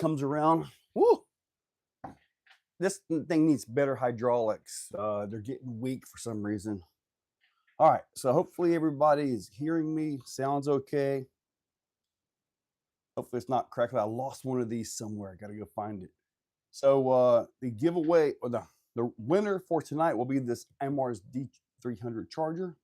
comes around. Woo! This thing needs better hydraulics. They're getting weak for some reason. All right, so hopefully everybody is hearing me. Sounds okay. Hopefully it's not cracked. I lost one of these somewhere. Got to go find it. So the giveaway, or the winner for tonight will be this Arma's D300 charger.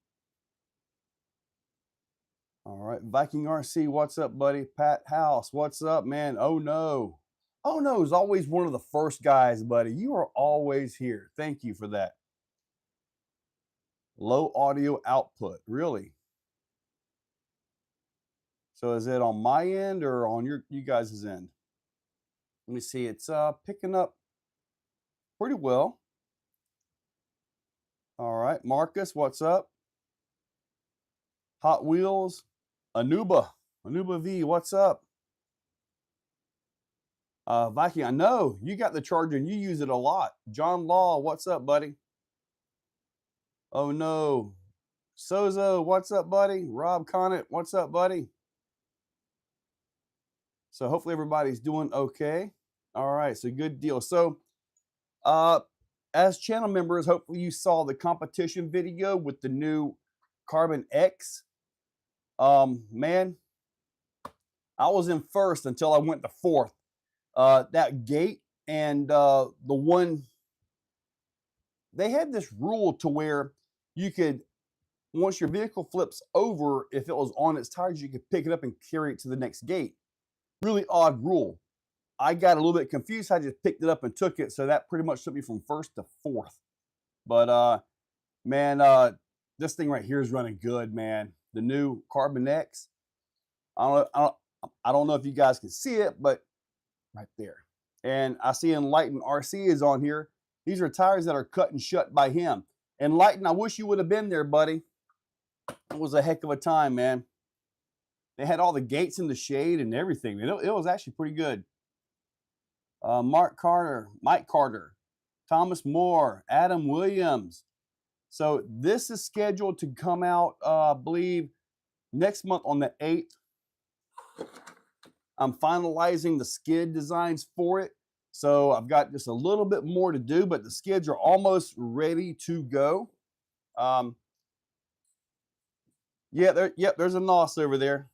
All right, Viking RC, what's up, buddy? Pat House, what's up, man? Oh no. Oh no is always one of the first guys, buddy. You are always here. Thank you for that. Low audio output, really? So is it on my end or on you guys' end? Let me see. It's picking up pretty well. All right, Marcus, what's up? Hot Wheels, Anuba V, what's up? Viking, I know you got the charger and you use it a lot. John Law, what's up, buddy? Oh no. Sozo, what's up, buddy? Rob Connett, what's up, buddy? So hopefully everybody's doing okay. All right, so good deal. So as channel members, hopefully you saw the competition video with the new Carbon X. Man, I was in first until I went to fourth. That gate and the one, they had this rule to where you could, once your vehicle flips over, if it was on its tires, you could pick it up and carry it to the next gate. Really odd rule. I got a little bit confused. I just picked it up and took it. So that pretty much took me from first to fourth. But man, this thing right here is running good, man. The new Carbon X. I don't know if you guys can see it, but right there. And I see Enlightened RC is on here. These are tires that are cut and shut by him. Enlightened, I wish you would have been there, buddy. It was a heck of a time, man. They had all the gates in the shade and everything. It was actually pretty good. Mike Carter, Thomas Moore, Adam Williams. So this is scheduled to come out, I believe, next month on the 8th. I'm finalizing the skid designs for it. So I've got just a little bit more to do, but the skids are almost ready to go. Yeah, there's a NOS over there.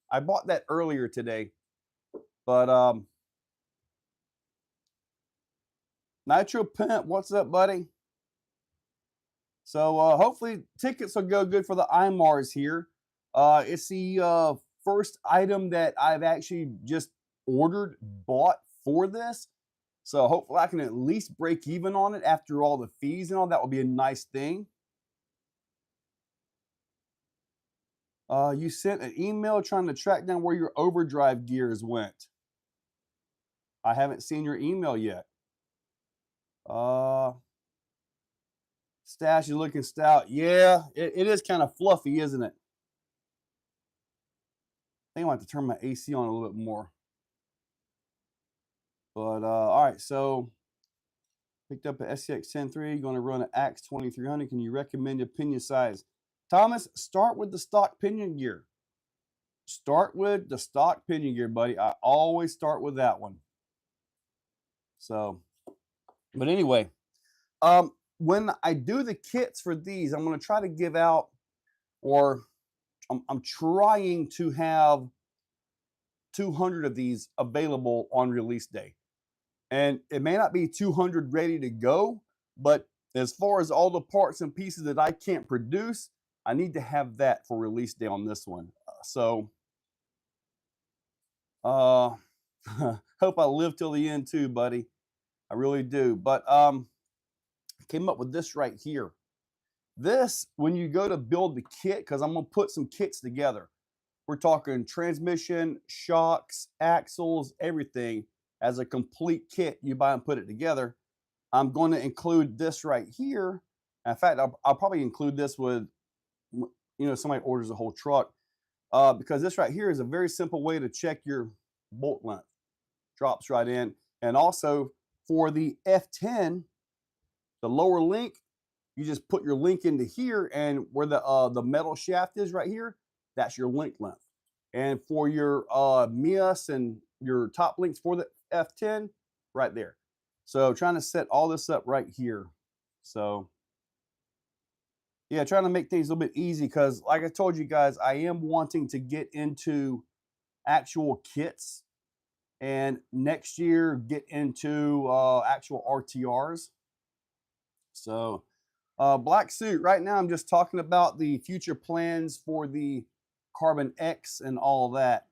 I bought that earlier today. But Nitro Pimp, what's up, buddy? So hopefully tickets will go good for the IMARS here. It's the first item that I've actually just bought for this. So hopefully I can at least break even on it after all the fees and all. That will be a nice thing. You sent an email trying to track down where your overdrive gears went. I haven't seen your email yet. Stash, you're looking stout. Yeah, it is kind of fluffy, isn't it? I think I want to turn my AC on a little bit more. But all right, so picked up an SCX 10.3, going to run an Axe 2300. Can you recommend a pinion size? Thomas, start with the stock pinion gear. Start with the stock pinion gear, buddy. I always start with that one. So, but anyway, when I do the kits for these, I'm going to try to give out, or I'm trying to have 200 of these available on release day. And it may not be 200 ready to go, but as far as all the parts and pieces that I can't produce, I need to have that for release day on this one. So, hope I live till the end too, buddy. I really do. But I came up with this right here. This, when you go to build the kit, because I'm going to put some kits together. We're talking transmission, shocks, axles, everything as a complete kit. You buy and put it together. I'm going to include this right here. In fact, I'll probably include this with, you know, somebody orders a whole truck, because this right here is a very simple way to check your bolt length. Drops right in. And also for the F10, the lower link, you just put your link into here, and where the metal shaft is right here, that's your link length. And for your MIAS and your top links for F10 right there. So trying to set all this up right here. So yeah, trying to make things a little bit easy because like I told you guys, I am wanting to get into actual kits and next year get into actual RTRs. So black suit, right now I'm just talking about the future plans for the Carbon X and all that.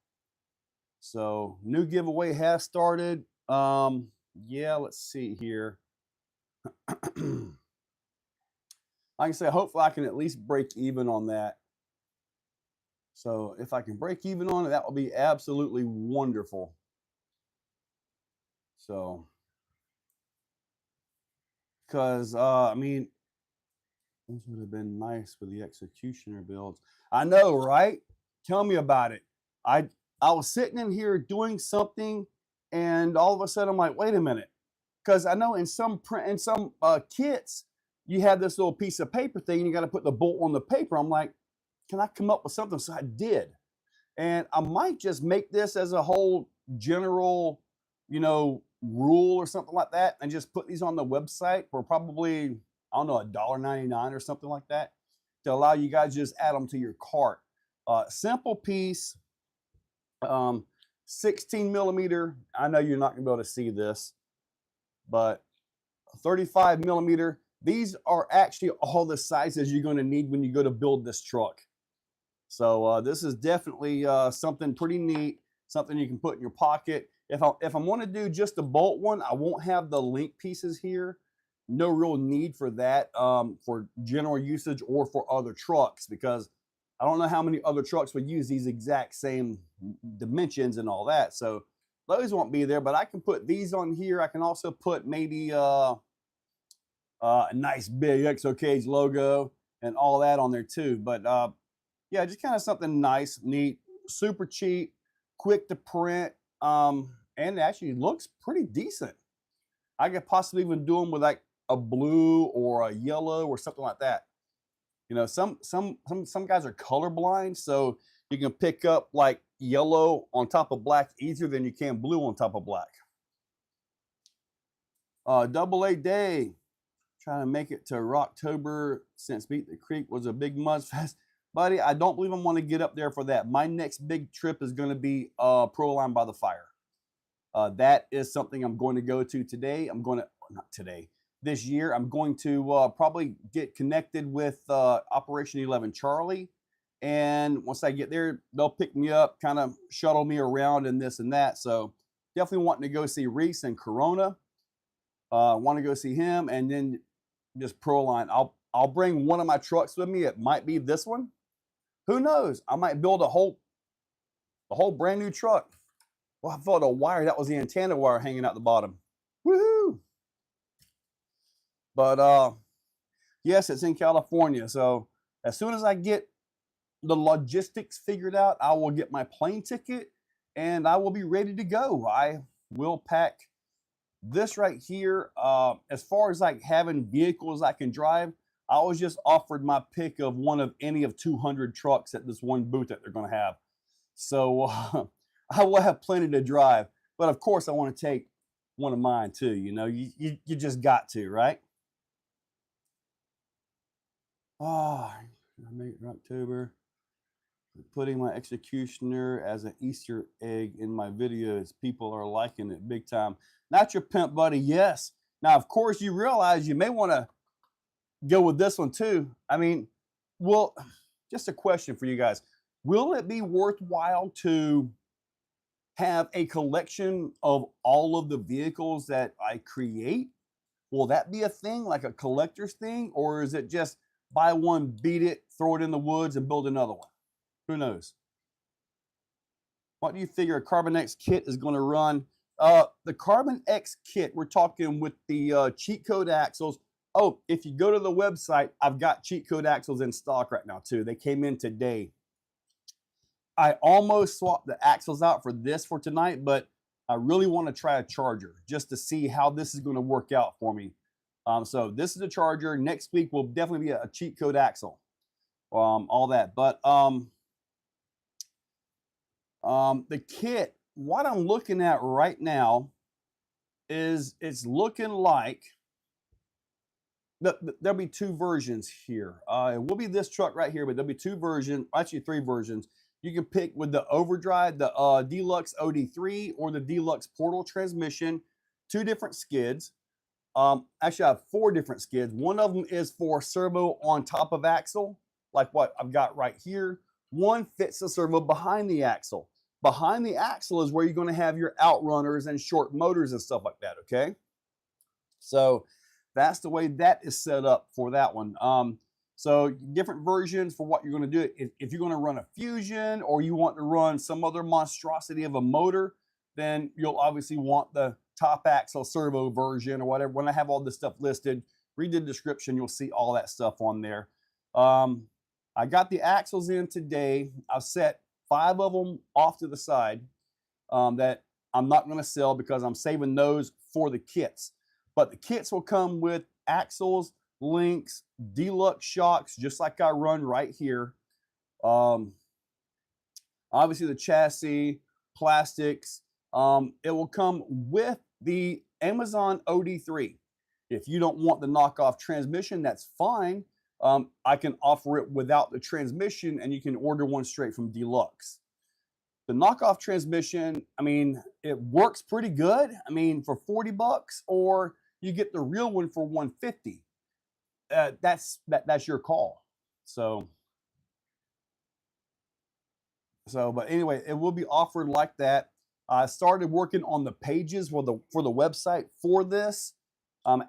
So new giveaway has started. Yeah, let's see here. Like I said, hopefully I can at least break even on that. So if I can break even on it, that will be absolutely wonderful. So, because I mean, this would have been nice for the executioner builds. I know, right? Tell me about it. I was sitting in here doing something, and all of a sudden I'm like, wait a minute, because I know in some kits you have this little piece of paper thing, and you got to put the bolt on the paper. I'm like, can I come up with something? So I did, and I might just make this as a whole general, you know, rule or something like that, and just put these on the website for probably, I don't know, $1.99 or something like that, to allow you guys to just add them to your cart. Simple piece, 16 millimeter. I know you're not gonna be able to see this, but 35 millimeter. These are actually all the sizes you're going to need when you go to build this truck. So this is definitely something pretty neat, something you can put in your pocket. If I want to do just the bolt one, I won't have the link pieces here. No real need for that for general usage or for other trucks, because I don't know how many other trucks would use these exact same dimensions and all that. So those won't be there, but I can put these on here. I can also put maybe a nice big Exocaged logo and all that on there too. But yeah, just kind of something nice, neat, super cheap, quick to print, and actually looks pretty decent. I could possibly even do them with like a blue or a yellow or something like that. You know, some guys are colorblind, so you can pick up like yellow on top of black easier than you can blue on top of black. Double A day, trying to make it to Rocktober since Beat the Creek was a big mud fest. Buddy, I don't believe I'm going to get up there for that. My next big trip is going to be Proline by the Fire. That is something I'm going to go to today. Not today, this year. I'm going to probably get connected with Operation 11 Charlie. And once I get there, they'll pick me up, kind of shuttle me around and this and that. So definitely wanting to go see Reese and Corona. Want to go see him, and then just Proline. I'll bring one of my trucks with me. It might be this one. Who knows? I might build a whole brand new truck. Well, I thought a wire, that was the antenna wire hanging out the bottom. Woohoo! But yes, it's in California. So as soon as I get the logistics figured out, I will get my plane ticket and I will be ready to go. I will pack this right here. As far as like having vehicles I can drive, I was just offered my pick of one of any of 200 trucks at this one booth that they're going to have. So I will have plenty to drive, but of course I want to take one of mine too. You know, you just got to, right? Oh, I made it in October. Putting my executioner as an Easter egg in my videos. People are liking it big time. Not your pimp buddy, yes. Now, of course, you realize you may want to go with this one too. I mean, well, just a question for you guys. Will it be worthwhile to have a collection of all of the vehicles that I create? Will that be a thing, like a collector's thing? Or is it just buy one, beat it, throw it in the woods, and build another one? Who knows? What do you figure a Carbon X kit is going to run? The Carbon X kit, we're talking with the cheat code axles. Oh, if you go to the website, I've got cheat code axles in stock right now too. They came in today. I almost swapped the axles out for this for tonight, but I really want to try a charger just to see how this is going to work out for me. So this is a charger. Next week will definitely be a cheat code axle. All that. But the kit, what I'm looking at right now, is it's looking like there'll be two versions here. It will be this truck right here, but there'll be two versions, actually three versions. You can pick with the overdrive, the Deluxe OD3 or the Deluxe Portal transmission, two different skids. Actually, I have four different skids. One of them is for servo on top of axle, like what I've got right here. One fits the servo behind the axle. Behind the axle is where you're going to have your outrunners and short motors and stuff like that, okay? So that's the way that is set up for that one. So different versions for what you're going to do. If you're going to run a Fusion or you want to run some other monstrosity of a motor, then you'll obviously want the top axle servo version or whatever. When I have all this stuff listed, read the description, you'll see all that stuff on there. I got the axles in today. I've set 5 of them off to the side that I'm not going to sell because I'm saving those for the kits. But the kits will come with axles, links, deluxe shocks, just like I run right here. Obviously the chassis, plastics. It will come with the Amazon OD3. If you don't want the knockoff transmission, that's fine. I can offer it without the transmission and you can order one straight from Deluxe. The knockoff transmission, I mean, it works pretty good. I mean, for 40 bucks, or you get the real one for 150. That's your call. So, but anyway, it will be offered like that. I started working on the pages for the website for this.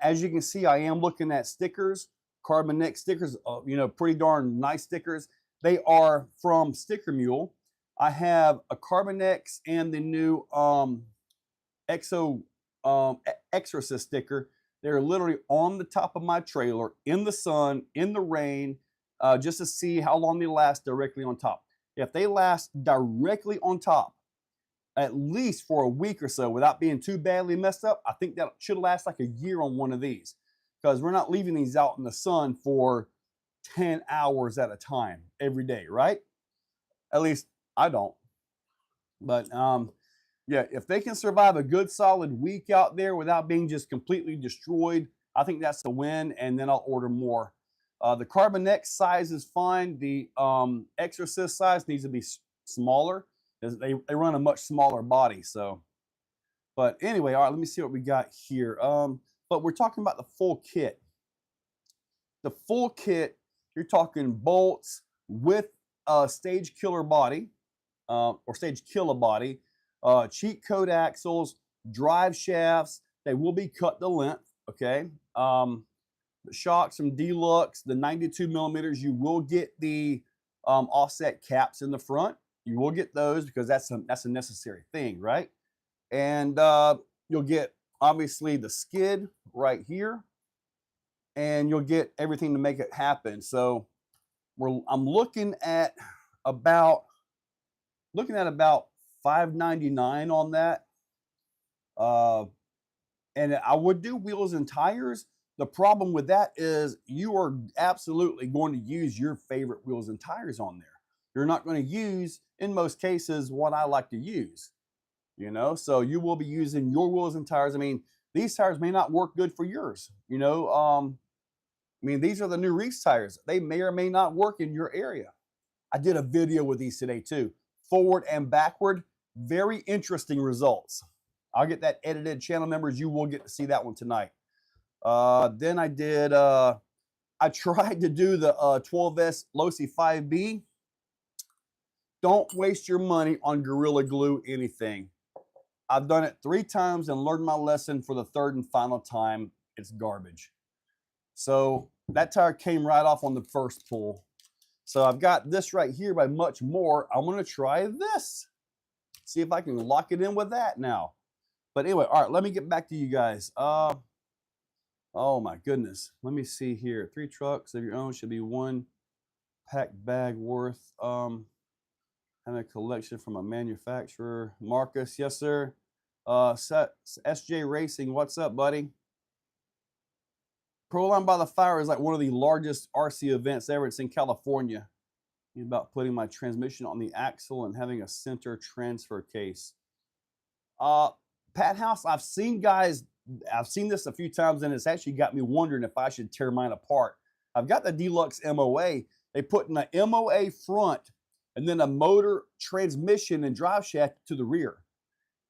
As you can see, I am looking at stickers, Carbon X stickers, you know, pretty darn nice stickers. They are from Sticker Mule. I have a Carbon X and the new Exocaged sticker. They're literally on the top of my trailer, in the sun, in the rain, just to see how long they last directly on top. If they last directly on top, at least for a week or so without being too badly messed up, I think that should last like a year on one of these, because we're not leaving these out in the sun for 10 hours at a time every day, right? At least I don't. But yeah, if they can survive a good solid week out there without being just completely destroyed, I think that's the win, and then I'll order more. The Carbon X size is fine. The Exocaged size needs to be smaller. They run a much smaller body. So, but anyway, all right, let me see what we got here. But we're talking about the full kit. The full kit, you're talking bolts with a stage killer body, or stage killer body, cheat code axles, drive shafts. They will be cut to length, okay? The shocks from Deluxe, the 92 millimeters, you will get the offset caps in the front. You will get those because that's a necessary thing, right? And you'll get obviously the skid right here, and you'll get everything to make it happen. So I'm looking at about $5.99 on that. And I would do wheels and tires. The problem with that is you are absolutely going to use your favorite wheels and tires on there. You're not going to use, in most cases, what I like to use, you know? So you will be using your wheels and tires. I mean, these tires may not work good for yours, you know? I mean, these are the new Reese tires. They may or may not work in your area. I did a video with these today too. Forward and backward, very interesting results. I'll get that edited. Channel members, you will get to see that one tonight. Then I did, I tried to do the 12S Losi 5B. Don't waste your money on Gorilla Glue anything. I've done it 3 times and learned my lesson for the 3rd and final time. It's garbage. So that tire came right off on the first pull. So I've got this right here by Much More. I'm going to try this. See if I can lock it in with that now. But anyway, all right, let me get back to you guys. Oh my goodness. Let me see here. 3 trucks of your own should be 1 packed bag worth. And a collection from a manufacturer. Marcus, yes, sir. SJ Racing, what's up, buddy? Proline by the Fire is like one of the largest RC events ever. It's in California. It's about putting my transmission on the axle and having a center transfer case. Pat House, I've seen this a few times, and it's actually got me wondering if I should tear mine apart. I've got the Deluxe MOA. They put in a MOA front and then a motor, transmission, and drive shaft to the rear.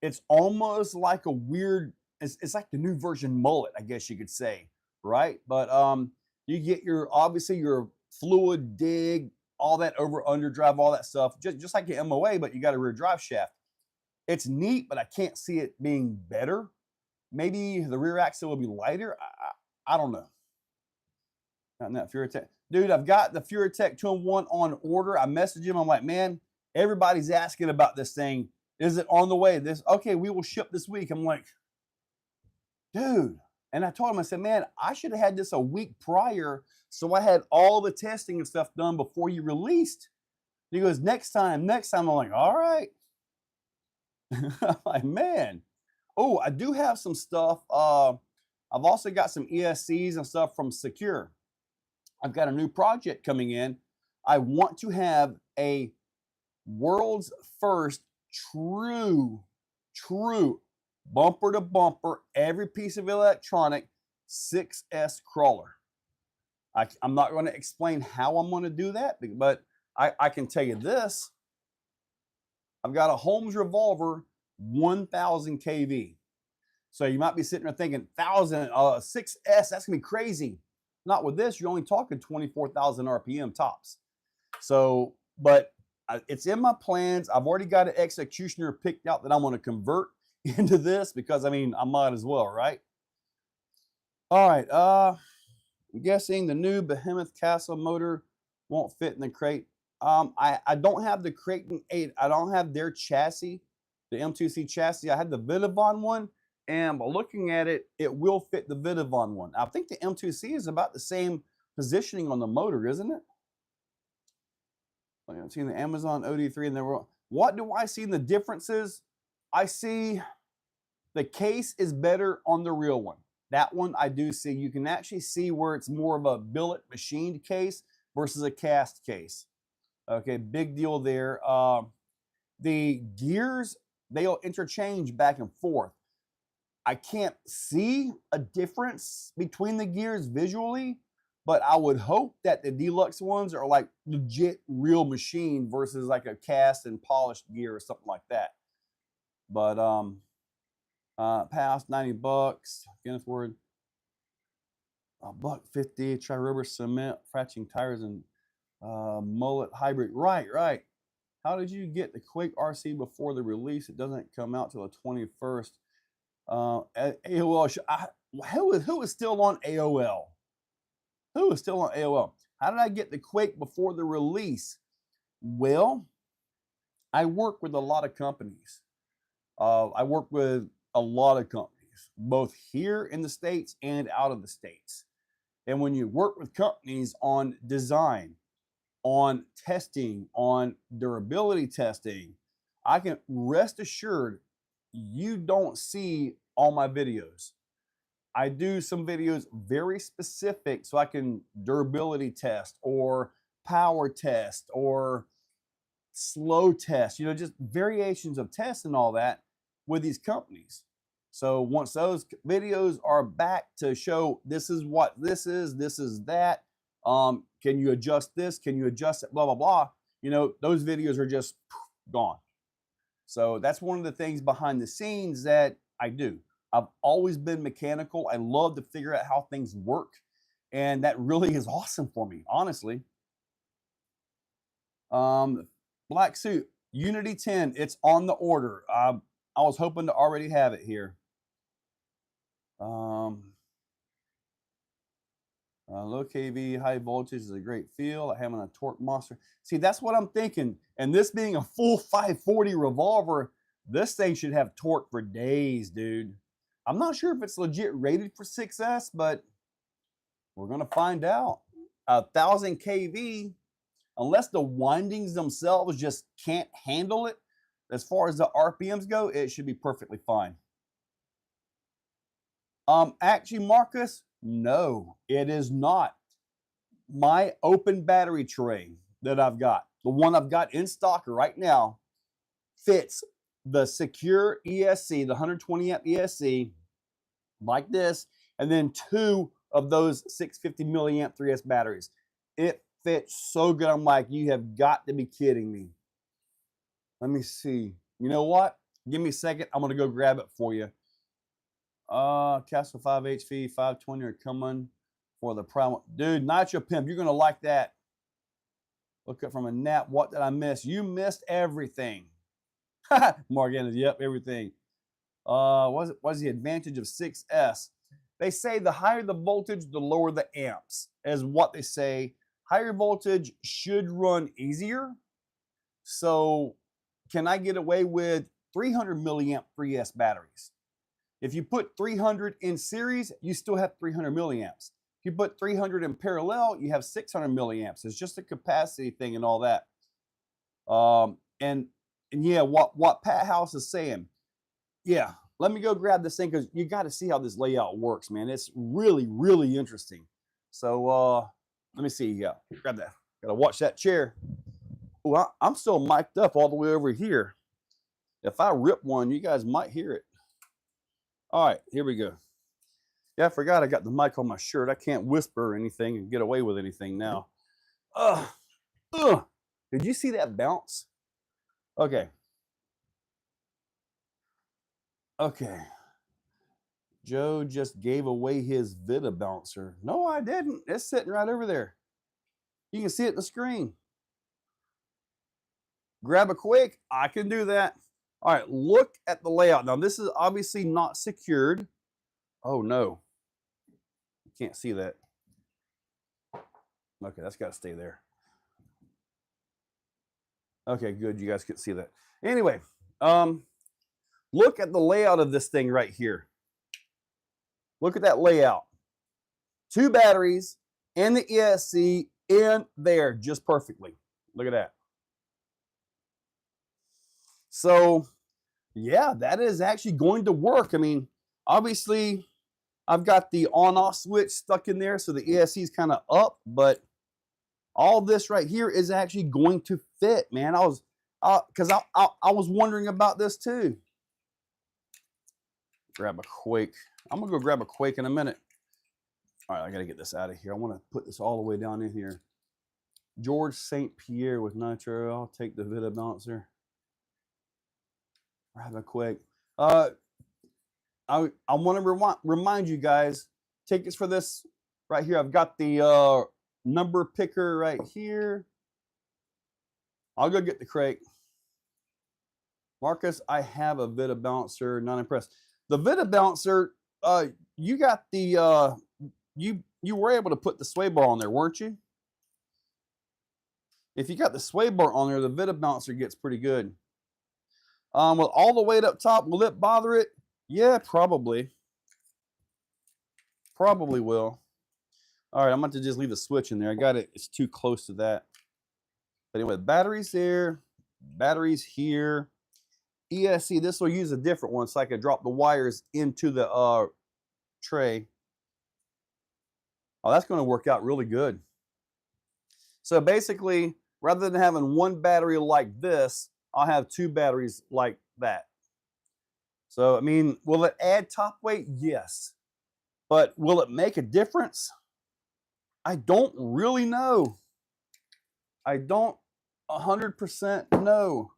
It's almost like a weird, it's like the new version mullet, I guess you could say, right? But you get obviously your fluid dig, all that over underdrive, all that stuff, just like your MOA, but you got a rear drive shaft. It's neat, but I can't see it being better. Maybe the rear axle will be lighter. I don't know. Not that Furatech. Dude, I've got the Furatech 2-in-1 on order. I messaged him. I'm like, man, everybody's asking about this thing. Is it on the way? Okay, we will ship this week. I'm like, dude. And I told him, I said, man, I should have had this a week prior so I had all the testing and stuff done before you released. He goes, next time. I'm like, all right. I'm like, man. Oh, I do have some stuff. I've also got some ESCs and stuff from Secure. I've got a new project coming in. I want to have a world's first true bumper to bumper, every piece of electronic 6S crawler. I'm not going to explain how I'm going to do that, but I can tell you this. I've got a Holmes revolver 1000 kV. So you might be sitting there thinking 6S, that's gonna be crazy. Not with this, you're only talking 24,000 RPM tops. So, but it's in my plans. I've already got an executioner picked out that I'm gonna convert into this because I mean, I might as well, right? All right, I'm guessing the new Behemoth Castle motor won't fit in the crate. I don't have the Creighton 8. I don't have their chassis, the M2C chassis. I had the Vidavon one, and by looking at it, it will fit the Vidavon one. I think the M2C is about the same positioning on the motor, isn't it? I'm seeing the Amazon OD3 and there. What do I see in the differences? I see the case is better on the real one. That one I do see. You can actually see where it's more of a billet machined case versus a cast case. Okay, big deal there. The gears, they'll interchange back and forth. I can't see a difference between the gears visually, but I would hope that the deluxe ones are like legit real machine versus like a cast and polished gear or something like that. But past $90, Kenneth Word, $150, tri-rubber cement, fracturing tires, and mullet hybrid. Right. How did you get the Quake RC before the release? It doesn't come out till the 21st. AOL. Who is still on AOL? Who is still on AOL? How did I get the Quake before the release? Well, I work with a lot of companies. Both here in the States and out of the States. And when you work with companies on design, on testing, on durability testing, I can rest assured you don't see all my videos. I do some videos very specific so I can durability test or power test or slow test, just variations of tests and all that with these companies. So once those videos are back to show this is what this is that, can you adjust this? Can you adjust it? Blah, blah, blah. Those videos are just gone. So that's one of the things behind the scenes that I do. I've always been mechanical. I love to figure out how things work. And that really is awesome for me, honestly. Black suit, Unity 10, it's on the order. I was hoping to already have it here. Low kV, high voltage is a great feel. Like having a torque monster. See, that's what I'm thinking. And this being a full 540 revolver, this thing should have torque for days, dude. I'm not sure if it's legit rated for 6S, but we're gonna find out. 1000 kV, unless the windings themselves just can't handle it, as far as the RPMs go, it should be perfectly fine. Actually, Marcus, no, it is not. My open battery tray that I've got, the one I've got in stock right now, fits the secure ESC, the 120 amp ESC, like this, and then 2 of those 650 milliamp 3S batteries. It fits so good. I'm like, you have got to be kidding me. Let me see. You know what? Give me a second. I'm gonna go grab it for you. Castle 5HV 520 are coming for the prime. Dude, Nitro Pimp, you're gonna like that. Look up from a nap. What did I miss? You missed everything. Morgan, yep, everything. What's the advantage of 6S? They say the higher the voltage, the lower the amps, is what they say. Higher voltage should run easier. So can I get away with 300 milliamp 3S batteries? If you put 300 in series, you still have 300 milliamps. If you put 300 in parallel, you have 600 milliamps. It's just a capacity thing and all that. And yeah, what Pat House is saying. Yeah, let me go grab this thing because you got to see how this layout works, man. It's really, really interesting. So let me see. Yeah, grab that. Got to watch that chair. Oh, I'm still mic'd up all the way over here. If I rip one, you guys might hear it. All right, here we go. Yeah, I forgot I got the mic on my shirt. I can't whisper or anything and get away with anything now. Did you see that bounce? Okay. Okay. Joe just gave away his Vita bouncer. No, I didn't. It's sitting right over there. You can see it in the screen. Grab a Quake. I can do that. All right, look at the layout. Now, this is obviously not secured. Oh, no. You can't see that. Okay, that's got to stay there. Okay, good. You guys can see that. Anyway, look at the layout of this thing right here. Look at that layout. 2 batteries and the ESC in there just perfectly. Look at that. So, yeah, that is actually going to work. I mean, obviously, I've got the on-off switch stuck in there, so the ESC is kind of up, but all this right here is actually going to fit, man. I was wondering about this too. Grab a Quake. I'm gonna go grab a Quake in a minute. All right, I gotta get this out of here. I want to put this all the way down in here. George St. Pierre with Nitro. I'll take the Vita bouncer. Grab a Quake. I want to remind you guys, tickets for this right here. I've got the number picker right here. I'll go get the crate. Marcus, I have a Vita bouncer. Not impressed. The Vita bouncer, you got the you were able to put the sway bar on there, weren't you? If you got the sway bar on there, the Vita bouncer gets pretty good. With all the weight up top, will it bother it? Yeah, probably. Probably will. All right, I'm going to just leave the switch in there. I got it. It's too close to that. But anyway, batteries there, batteries here. ESC, this will use a different one so I can drop the wires into the tray. Oh, that's going to work out really good. So basically, rather than having one battery like this, I'll have 2 batteries like that. So, I mean, will it add top weight? Yes. But will it make a difference? I don't really know. I don't 100% know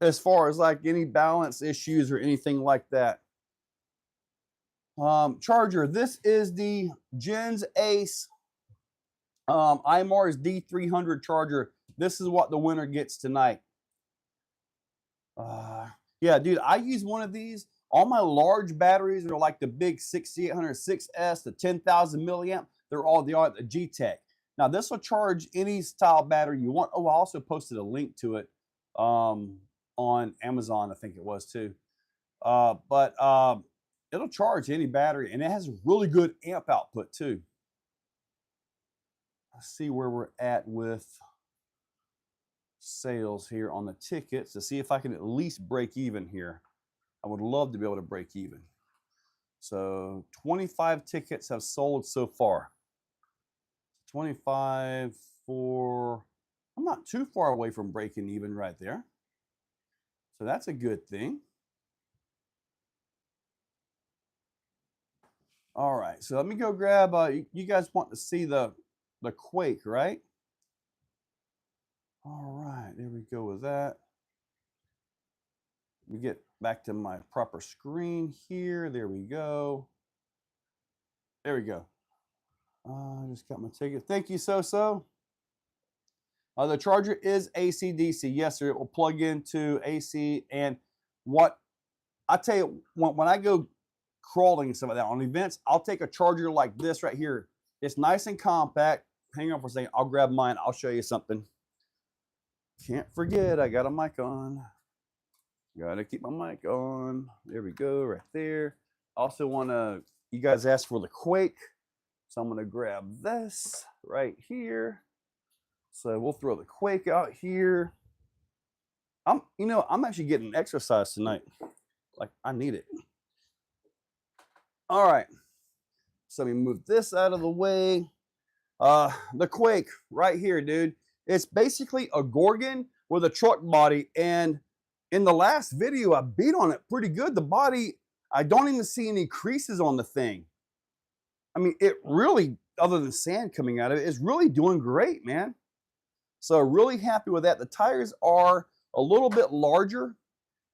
as far as like any balance issues or anything like that. Charger, this is the Gens Ace iMars D300 charger. This is what the winner gets tonight. Yeah, dude, I use one of these. All my large batteries are like the big 6800 6S, the 10,000 milliamp. They're all the G-Tech. Now, this will charge any style battery you want. Oh, I also posted a link to it on Amazon, I think it was too. It'll charge any battery, and it has really good amp output too. Let's see where we're at with sales here on the tickets to see if I can at least break even here. I would love to be able to break even. So 25 tickets have sold so far. 25 for, I'm not too far away from breaking even right there. So that's a good thing. All right, so let me go grab, you guys want to see the Quake, right? All right, there we go with that. Let me get back to my proper screen here. There we go. There we go. I just got my ticket. Thank you, So. The charger is AC/DC. Yes, sir. It will plug into AC. And what I tell you, when I go crawling and stuff like that on events, I'll take a charger like this right here. It's nice and compact. Hang on for a second. I'll grab mine. I'll show you something. Can't forget, I got a mic on. Gotta keep my mic on. There we go, right there. Also want to, you guys asked for the Quake. So I'm going to grab this right here. So we'll throw the Quake out here. I'm actually getting exercise tonight. Like, I need it. All right. So let me move this out of the way. The Quake right here, dude. It's basically a Gorgon with a truck body. And in the last video, I beat on it pretty good. The body, I don't even see any creases on the thing. I mean, it really, other than sand coming out of it, is really doing great, man. So really happy with that. The tires are a little bit larger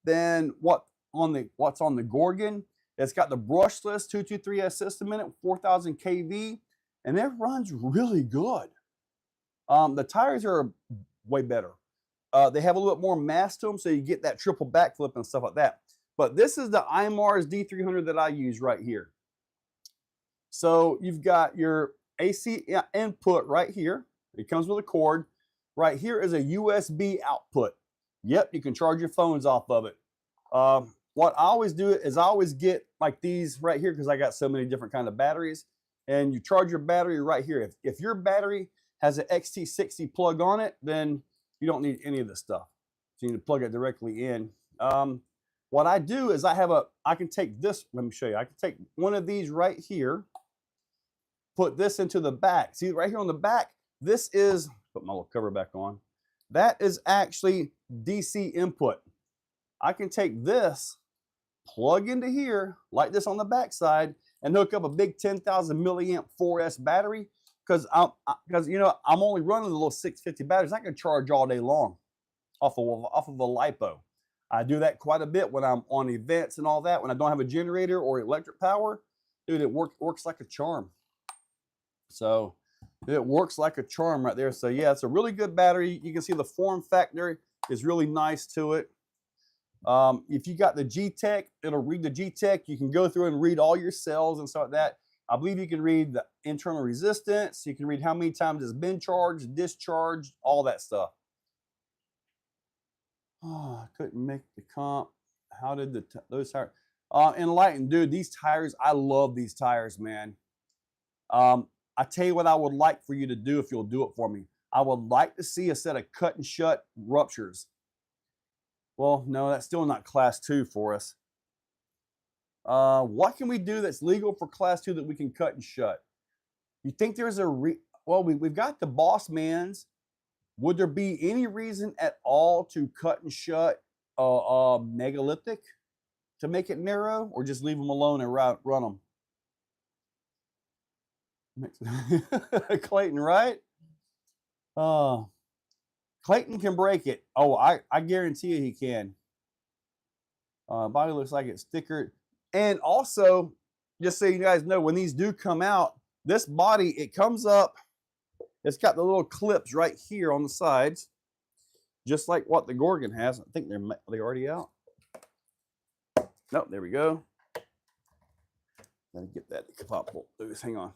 than what's on the Gorgon. It's got the brushless 223S system in it, 4,000 kV, and it runs really good. The tires are way better. They have a little bit more mass to them, so you get that triple backflip and stuff like that. But this is the IMARS D300 that I use right here. So you've got your AC input right here. It comes with a cord. Right here is a USB output. Yep, you can charge your phones off of it. What I always do is I always get like these right here because I got so many different kind of batteries. And you charge your battery right here. If your battery has an XT60 plug on it, then you don't need any of this stuff. So you need to plug it directly in. What I do is I can take this, let me show you. I can take one of these right here, put this into the back. See right here on the back, this is, put my little cover back on. That is actually DC input. I can take this, plug into here, like this on the back side, and hook up a big 10,000 milliamp 4S battery because I'm only running the little 650 batteries. I can charge all day long off of a LiPo. I do that quite a bit when I'm on events and all that. When I don't have a generator or electric power, dude, it works like a charm. So it works like a charm right there. So yeah, it's a really good battery. You can see the form factor is really nice to it. If you got the G-Tech, it'll read the G-Tech. You can go through and read all your cells and stuff like that. I believe you can read the internal resistance. You can read how many times it's been charged, discharged, all that stuff. Oh, I couldn't make the comp. How did those tires? Enlightened, dude, these tires, I love these tires, man. I tell you what I would like for you to do if you'll do it for me. I would like to see a set of cut and shut ruptures. Well, no, that's still not class 2 for us. What can we do that's legal for class 2 that we can cut and shut? You think there's well, we've got the Boss Mans. Would there be any reason at all to cut and shut megalithic to make it narrow, or just leave them alone and run them? Clayton, right? Clayton can break it. Oh, I guarantee you he can. Body looks like it's thicker. And also, just so you guys know, when these do come out, this body, it comes up, it's got the little clips right here on the sides, just like what the Gorgon has. I think are they already out? Nope, there we go. Gotta get that to pop loose. Hang on.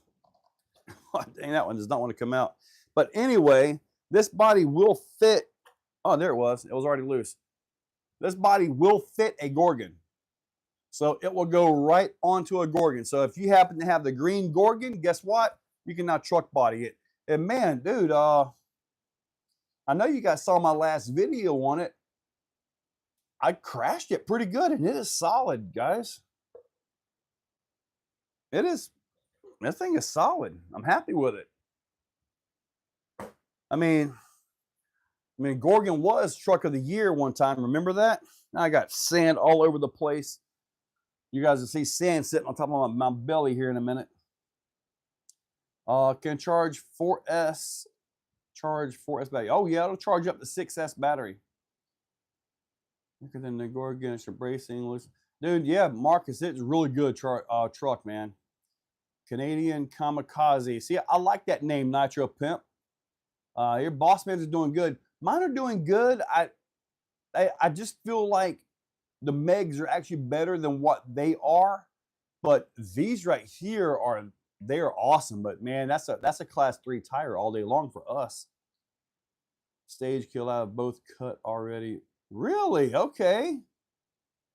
Dang, that one does not want to come out. But anyway, this body will fit. Oh, there it was. It was already loose. This body will fit a Gorgon. So it will go right onto a Gorgon. So if you happen to have the green Gorgon, guess what? You can now truck body it. And man, dude, I know you guys saw my last video on it. I crashed it pretty good, and it is solid, guys. It is. This thing is solid. I'm happy with it. I mean, I mean, Gorgon was truck of the year one time. Remember that? Now I got sand all over the place. You guys will see sand sitting on top of my belly here in a minute. Can charge 4S. Charge 4S battery. Oh yeah, it'll charge up to 6S battery. Quicker than the Gorgon. It's your bracing. Dude, yeah, Marcus, it's a really good truck, man. Canadian Kamikaze. See, I like that name, Nitro Pimp. Your boss man is doing good. Mine are doing good. I just feel like the Megs are actually better than what they are, but these right here they are awesome. But man, that's a class 3 tire all day long for us. Stage kill out of both cut already. Really? Okay.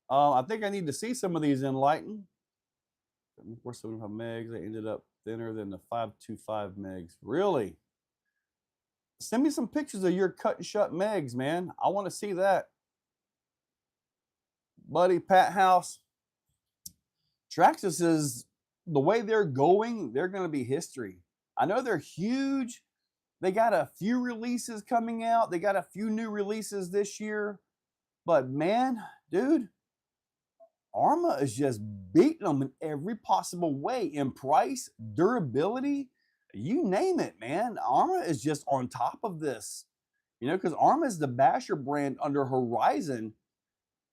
I think I need to see some of these enlightened. 475 megs. They ended up thinner than the 525 megs. Really? Send me some pictures of your cut and shut megs, man. I want to see that. Buddy Pat House. Traxxas is, the way they're going, they're going to be history. I know they're huge. They got a few releases coming out. They got a few new releases this year. But man, dude, Arma is just beating them in every possible way. In price, durability, you name it, man. Arma is just on top of this. You know, because Arma is the basher brand under Horizon.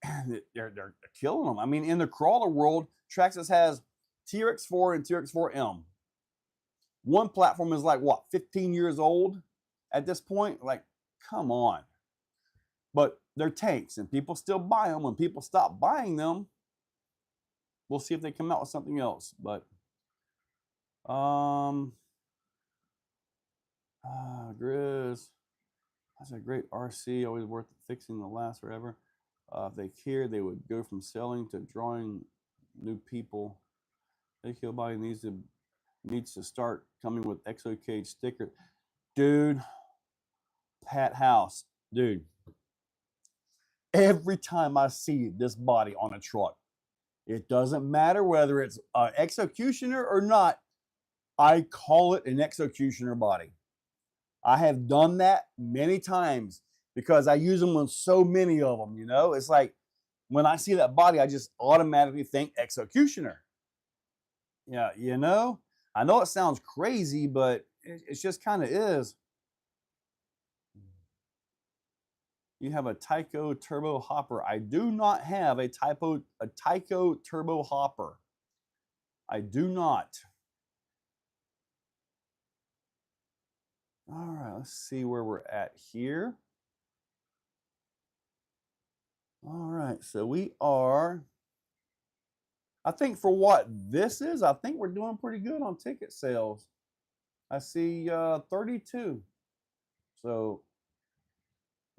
And they're killing them. I mean, in the crawler world, Traxxas has TRX4 and TRX4M. One platform is like, what, 15 years old at this point? Like, come on. But they're tanks, and people still buy them. When people stop buying them, we'll see if they come out with something else. But, Grizz. That's a great RC, always worth fixing to last forever. If they cared, they would go from selling to drawing new people. Kill body needs to start coming with Exocaged sticker. Dude, Pat House, dude. Every time I see this body on a truck, it doesn't matter whether it's an Executioner or not, I call it an Executioner body. I have done that many times because I use them on so many of them, you know? It's like when I see that body, I just automatically think Executioner. Yeah, you know? I know it sounds crazy, but it just kind of is. You have a Tyco Turbo Hopper. I do not have a Tyco Turbo Hopper. I do not. All right, let's see where we're at here. All right, so we are, I think for what this is, I think we're doing pretty good on ticket sales. I see 32. So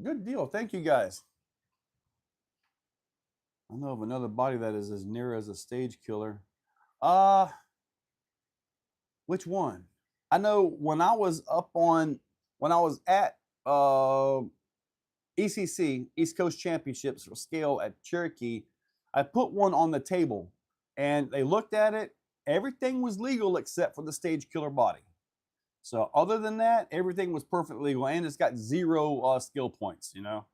good deal. Thank you guys. I know of another body that is as near as a stage killer. Which one? I know when I was at ECC, East Coast Championships for scale at Cherokee, I put one on the table and they looked at it. Everything was legal except for the stage killer body. So other than that, everything was perfectly legal and it's got 0 skill points, you know.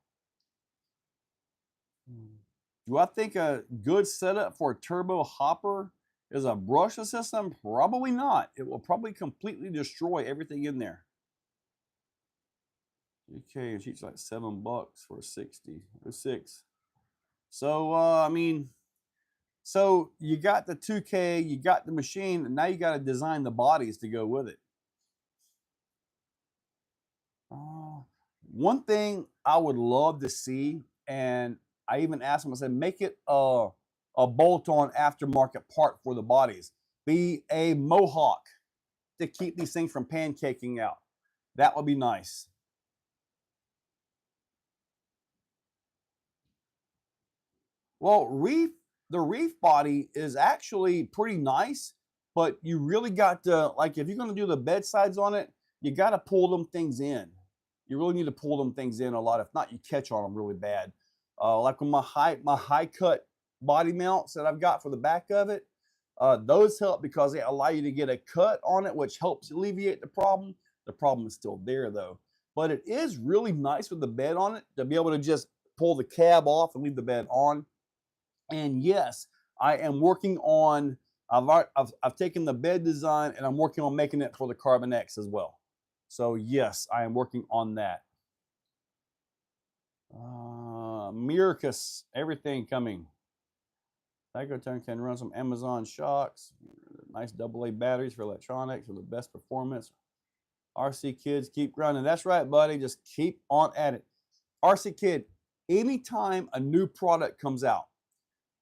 Do I think a good setup for a turbo hopper is a brushless system? Probably not. It will probably completely destroy everything in there. Okay, and she's like $7 for 60 or 6. So I mean, so you got the 2K, you got the machine, and now you got to design the bodies to go with it. One thing I would love to see, and I even asked them, I said, make it a bolt-on aftermarket part for the bodies. Be a Mohawk to keep these things from pancaking out. That would be nice. Well, the reef body is actually pretty nice, but you really got to, like, if you're going to do the bed sides on it, you got to pull them things in. You really need to pull them things in a lot. If not, you catch on them really bad. Like with my high cut body mounts that I've got for the back of it, those help because they allow you to get a cut on it, which helps alleviate the problem. The problem is still there though. but it is really nice with the bed on it to be able to just pull the cab off and leave the bed on. And yes, I am working on, I've taken the bed design and I'm working on making it for the Carbon X as well. So yes, I am working on that. Miracus, everything coming. Psychoturn can run some Amazon shocks. Nice AA batteries for electronics for the best performance. RC Kids, keep grinding. That's right, buddy. Just keep on at it. RC Kid, anytime a new product comes out,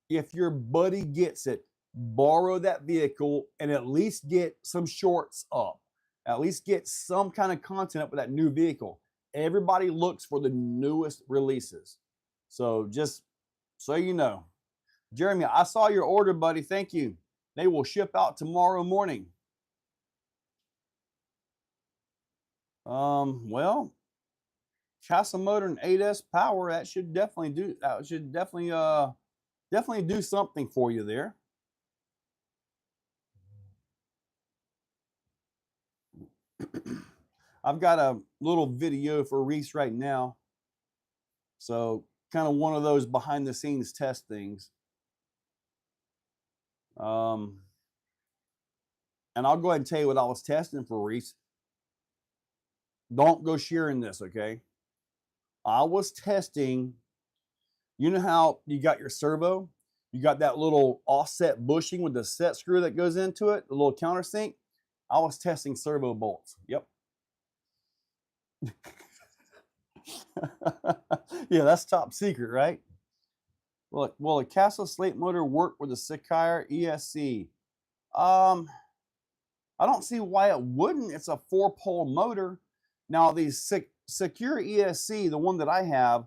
if your buddy gets it, borrow that vehicle and at least get some shorts up. At least get some kind of content up with that new vehicle. Everybody looks for the newest releases. So just so you know. Jeremy, I saw your order, buddy. Thank you. They will ship out tomorrow morning. Well, Castle Motor and 8S power, that should definitely do something for you there. I've got a little video for Reese right now. So kind of one of those behind the scenes test things. And I'll go ahead and tell you what I was testing for Reese. Don't go sharing this, okay? I was testing, you know how you got your servo? You got that little offset bushing with the set screw that goes into it, the little countersink. I was testing servo bolts. Yep. Yeah, that's top secret, right? Well, will a Castle slate motor work with a Secure ESC? I don't see why it wouldn't. It's a 4-pole motor. Now, the Secure ESC, the one that I have,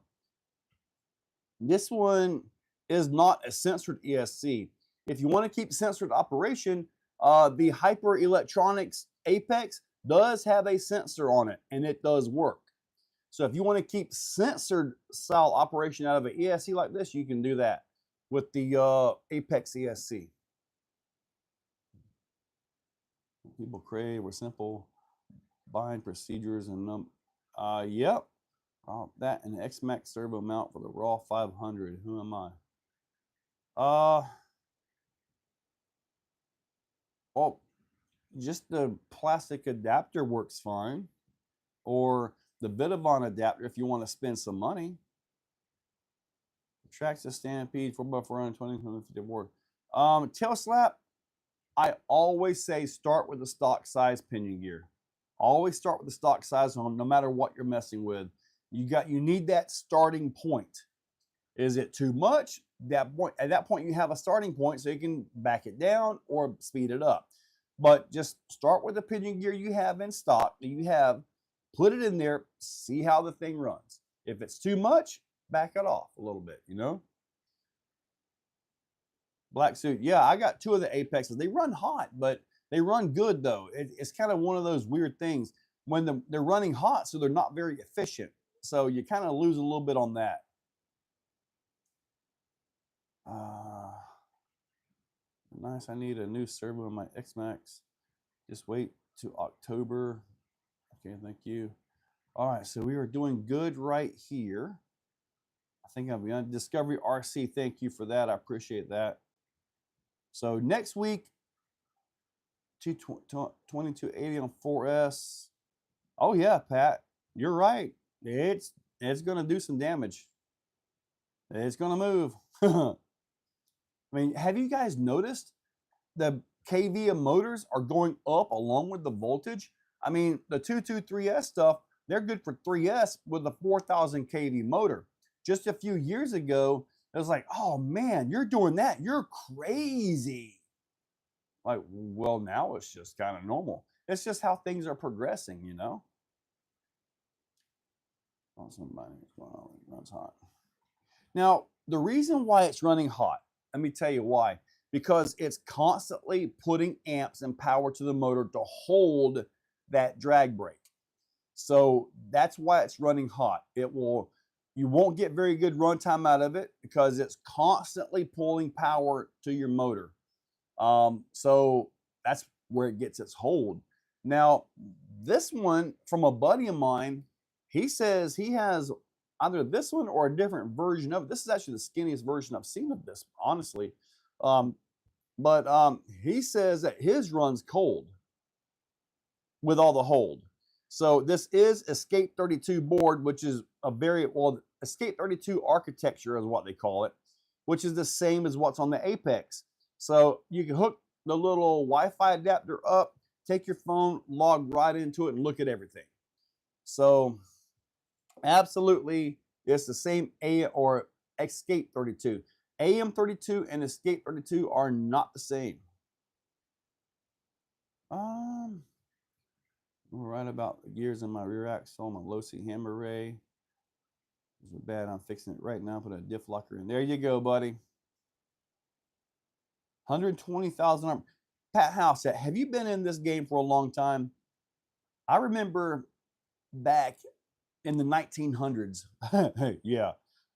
this one is not a censored ESC. If you want to keep censored operation, the Hyper Electronics Apex does have a sensor on it, and it does work. So if you want to keep censored style operation out of an ESC like this, you can do that with the Apex ESC. People crave were simple bind procedures and yep. That and the X-Max servo mount for the Raw 500. Who am I? Well, just the plastic adapter works fine, or the Vidavon adapter if you want to spend some money. Traxxas Stampede 4x4 2054. Tail slap. I always say start with the stock size pinion gear. Always start with the stock size on no matter what you're messing with. You need that starting point. Is it too much? At that point you have a starting point so you can back it down or speed it up. But just start with the pinion gear you have in stock that you have, put it in there, see how the thing runs. If it's too much, back it off a little bit, you know? Black suit. Yeah, I got 2 of the Apexes. They run hot, but they run good though. It's kind of one of those weird things when they're running hot, so they're not very efficient. So you kind of lose a little bit on that. Nice. I need a new servo in my X-Max. Just wait to October. Okay, thank you. All right, so we are doing good right here. I think I'll be on Discovery RC. Thank you for that. I appreciate that. So next week, 2280 on 4S. Oh yeah, Pat, you're right. It's going to do some damage. It's going to move. I mean, have you guys noticed the kV of motors are going up along with the voltage? I mean, the 223S stuff, they're good for 3S with a 4,000 kV motor. Just a few years ago, it was like, oh man, you're doing that. You're crazy. Like, well, now it's just kind of normal. It's just how things are progressing, you know? Oh, somebody runs hot. Now, the reason why it's running hot, let me tell you why. Because it's constantly putting amps and power to the motor to hold that drag brake. So that's why it's running hot. You won't get very good runtime out of it because it's constantly pulling power to your motor. So that's where it gets its hold. Now, this one from a buddy of mine, he says he has either this one or a different version of it. This is actually the skinniest version I've seen of this, honestly. But he says that his runs cold with all the hold. So this is Escape 32 board, which is a very, well, Escape 32 architecture is what they call it, which is the same as what's on the Apex. So you can hook the little Wi-Fi adapter up, take your phone, log right into it, and look at everything. So absolutely, it's the same or Escape 32. AM32 and Escape 32 are not the same. Right about the gears in my rear axle, my low-C ham array. Is it bad? I'm fixing it right now. Put a diff locker in. There you go, buddy. 120,000 Arma. Pat House, have you been in this game for a long time? I remember back in the 1900s. Yeah.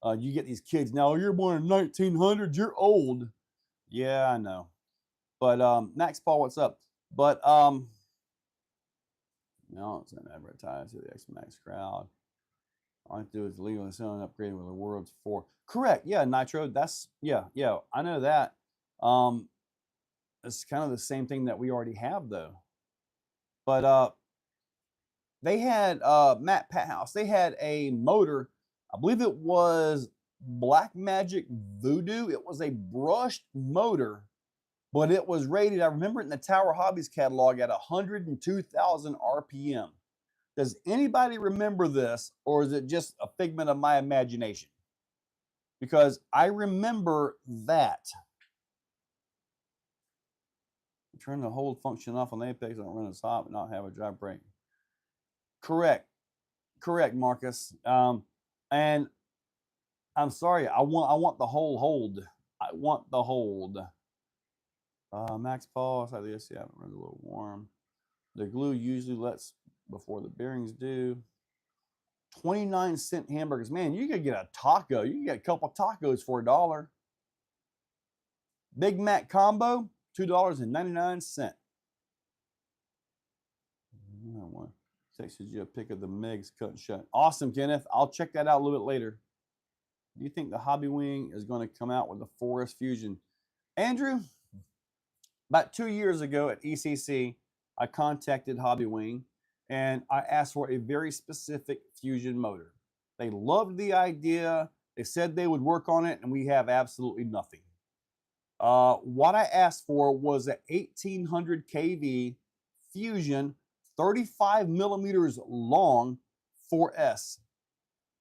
You get these kids now, you're born in 1900s, you're old. Yeah, I know. But Max Paul, what's up? But no, it's an advertise to the X-Max crowd. All I do is legally selling upgrade with the world's 4. Correct. Yeah, Nitro. That's yeah. I know that. It's kind of the same thing that we already have though. But they had Matt Pathouse. They had a motor. I believe it was Black Magic Voodoo. It was a brushed motor, but it was rated, I remember it in the Tower Hobbies catalog, at 102,000 RPM. Does anybody remember this, or is it just a figment of my imagination? Because I remember that. Turn the hold function off on the Apex, don't run as hot, but not have a dry brake. Correct, Marcus. And I'm sorry, I want the whole hold. I want the hold. Max Paul, I said this, yeah, it runs a little warm. The glue usually lets before the bearings do. 29-cent hamburgers. Man, you could get a taco. You can get a couple tacos for $1. Big Mac combo, $2.99. Texted you a pic of the Megs cut and shut. Awesome, Kenneth. I'll check that out a little bit later. Do you think the Hobby Wing is going to come out with the Forest Fusion? Andrew, about 2 years ago at ECC, I contacted Hobby Wing and I asked for a very specific Fusion motor. They loved the idea. They said they would work on it, and we have absolutely nothing. What I asked for was an 1800 kV Fusion, 35 millimeters long, 4S,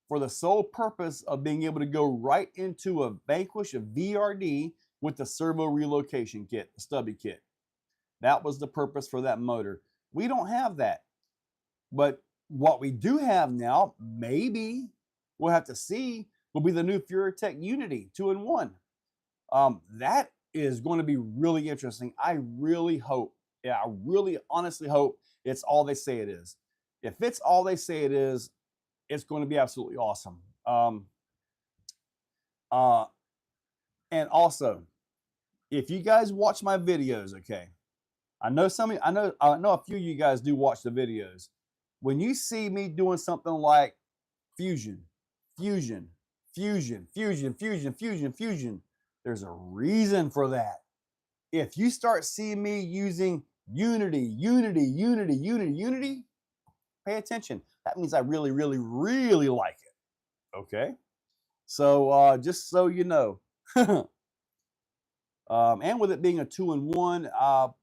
for the sole purpose of being able to go right into a Vanquish, a VRD, with the servo relocation kit, the stubby kit. That was the purpose for that motor. We don't have that. But what we do have now, maybe we'll have to see, will be the new Furitech Unity 2-in-1. That is going to be really interesting. I really hope, I really honestly hope it's all they say it is. If it's all they say it is, it's going to be absolutely awesome. And also, if you guys watch my videos, okay, I know a few of you guys do watch the videos. When you see me doing something like fusion, there's a reason for that. If you start seeing me using Unity, pay attention. That means I really, really, really like it. Okay? So just so you know. And with it being a 2-in-1,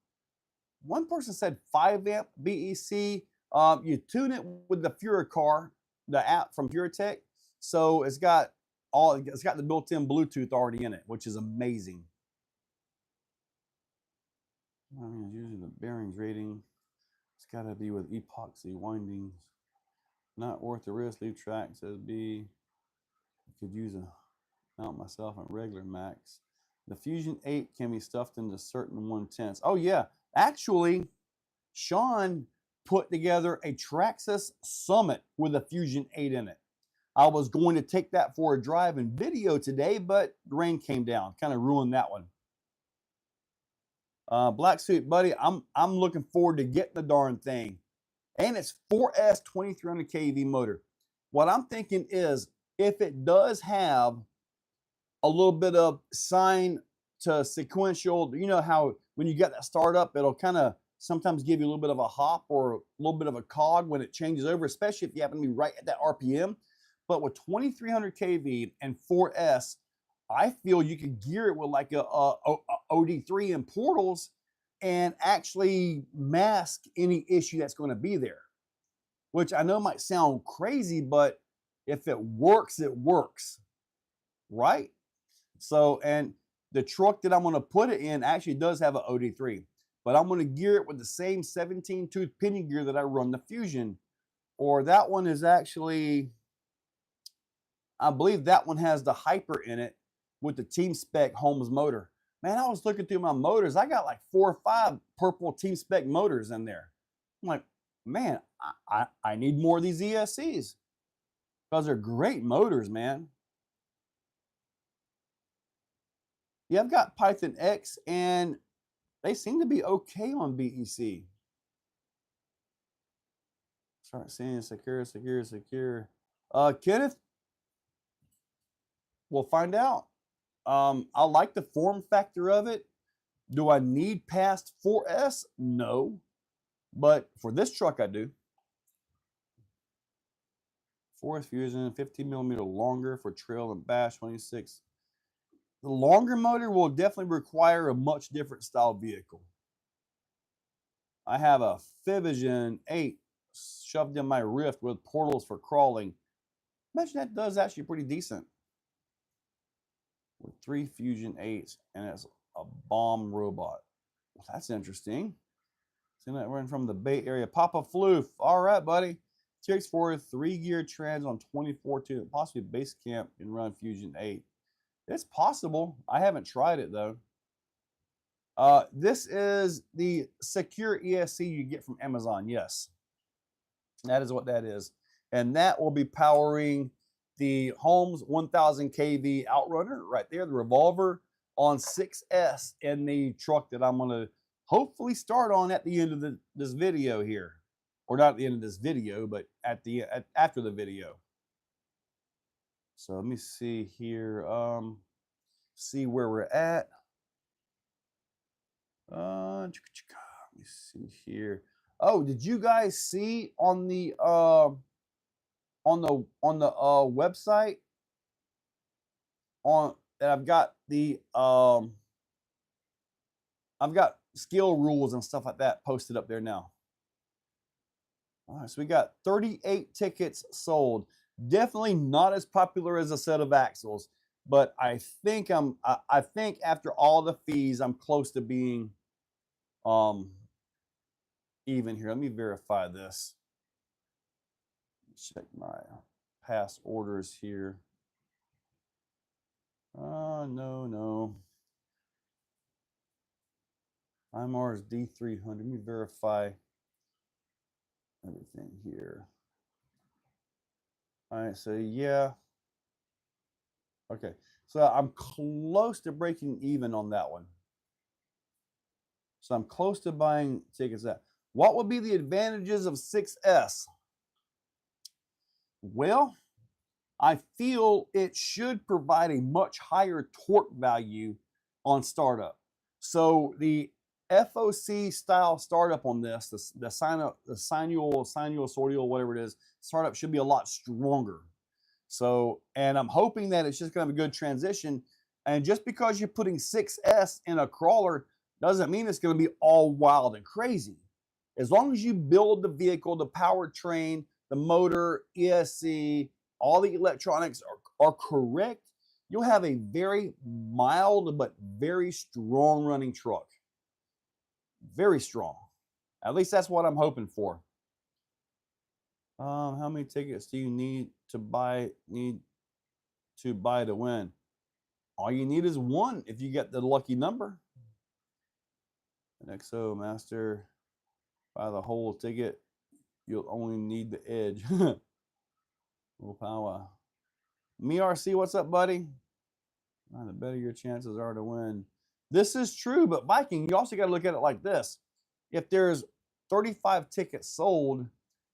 one person said 5-amp BEC. You tune it with the Furicar, the app from Furitech. So it's got the built-in Bluetooth already in it, which is amazing. I mean, using the bearings rating, it's got to be with epoxy windings. Not worth the risk. Leave Traxxas be. I could use a mount myself on regular Max. The Fusion 8 can be stuffed into certain 110s. Oh yeah, actually, Sean put together a Traxxas Summit with a Fusion 8 in it. I was going to take that for a drive and video today, but rain came down, kind of ruined that one. Black Suit Buddy, I'm looking forward to getting the darn thing. And it's 4S 2300 kV motor. what I'm thinking is if it does have a little bit of sign to sequential, you know how when you get that startup, it'll kind of sometimes give you a little bit of a hop or a little bit of a cog when it changes over, especially if you happen to be right at that RPM. But with 2300 kV and 4S, I feel you could gear it with like a OD3 in portals and actually mask any issue that's going to be there, which I know might sound crazy, but if it works, right? So, and the truck that I'm going to put it in actually does have an OD3, but I'm going to gear it with the same 17 tooth pinion gear that I run the Fusion, or that one is actually, I believe that one has the Hyper in it with the Team Spec Holmes motor. Man, I was looking through my motors. I got like 4 or 5 purple Team Spec motors in there. I'm like, man, I need more of these ESCs because they're great motors, man. Yeah, I've got Python X and they seem to be okay on BEC. Start seeing secure. Kenneth, we'll find out. I like the form factor of it. Do I need past 4S? No. But for this truck, I do. 4S Fusion, 15 millimeter longer for trail and bash 26. The longer motor will definitely require a much different style vehicle. I have a Fivision 8 shoved in my Rift with portals for crawling. Imagine that does actually pretty decent. With 3 Fusion 8s, and it's a bomb robot. Well, that's interesting. Seeing that running from the Bay Area. Papa Floof. All right, buddy. TX4 3-gear trans on 2014. Possibly base camp can run Fusion 8. It's possible. I haven't tried it, though. This is the secure ESC you get from Amazon. Yes. That is what that is. And that will be powering the Holmes 1000 kV Outrunner right there, the Revolver on 6S in the truck that I'm going to hopefully start on at the end of this video here. Or not at the end of this video, but after the video. So let me see here. See where we're at. Let me see here. Oh, did you guys see on the website on that I've got the I've got skill rules and stuff like that posted up there now. All right, so we got 38 tickets sold. Definitely not as popular as a set of axles, but I think I think after all the fees, I'm close to being even here. Let me verify this. Check my past orders here. No. IMARS D300. Let me verify everything here. All right, so yeah. Okay, so I'm close to breaking even on that one. So I'm close to buying tickets that. What would be the advantages of 6S? Well, I feel it should provide a much higher torque value on startup. So the FOC style startup on this, the sinual, sordial, whatever it is, startup should be a lot stronger. So, and I'm hoping that it's just going to have a good transition. And just because you're putting 6S in a crawler doesn't mean it's going to be all wild and crazy. As long as you build the vehicle, the powertrain, the motor, ESC, all the electronics are correct, you'll have a very mild but very strong running truck. Very strong. At least that's what I'm hoping for. How many tickets do you need to buy to win? All you need is one if you get the lucky number. An XO Master, buy the whole ticket. You'll only need the edge. Little power. Me RC, what's up, buddy? The better your chances are to win. This is true, but Viking, you also got to look at it like this. If there's 35 tickets sold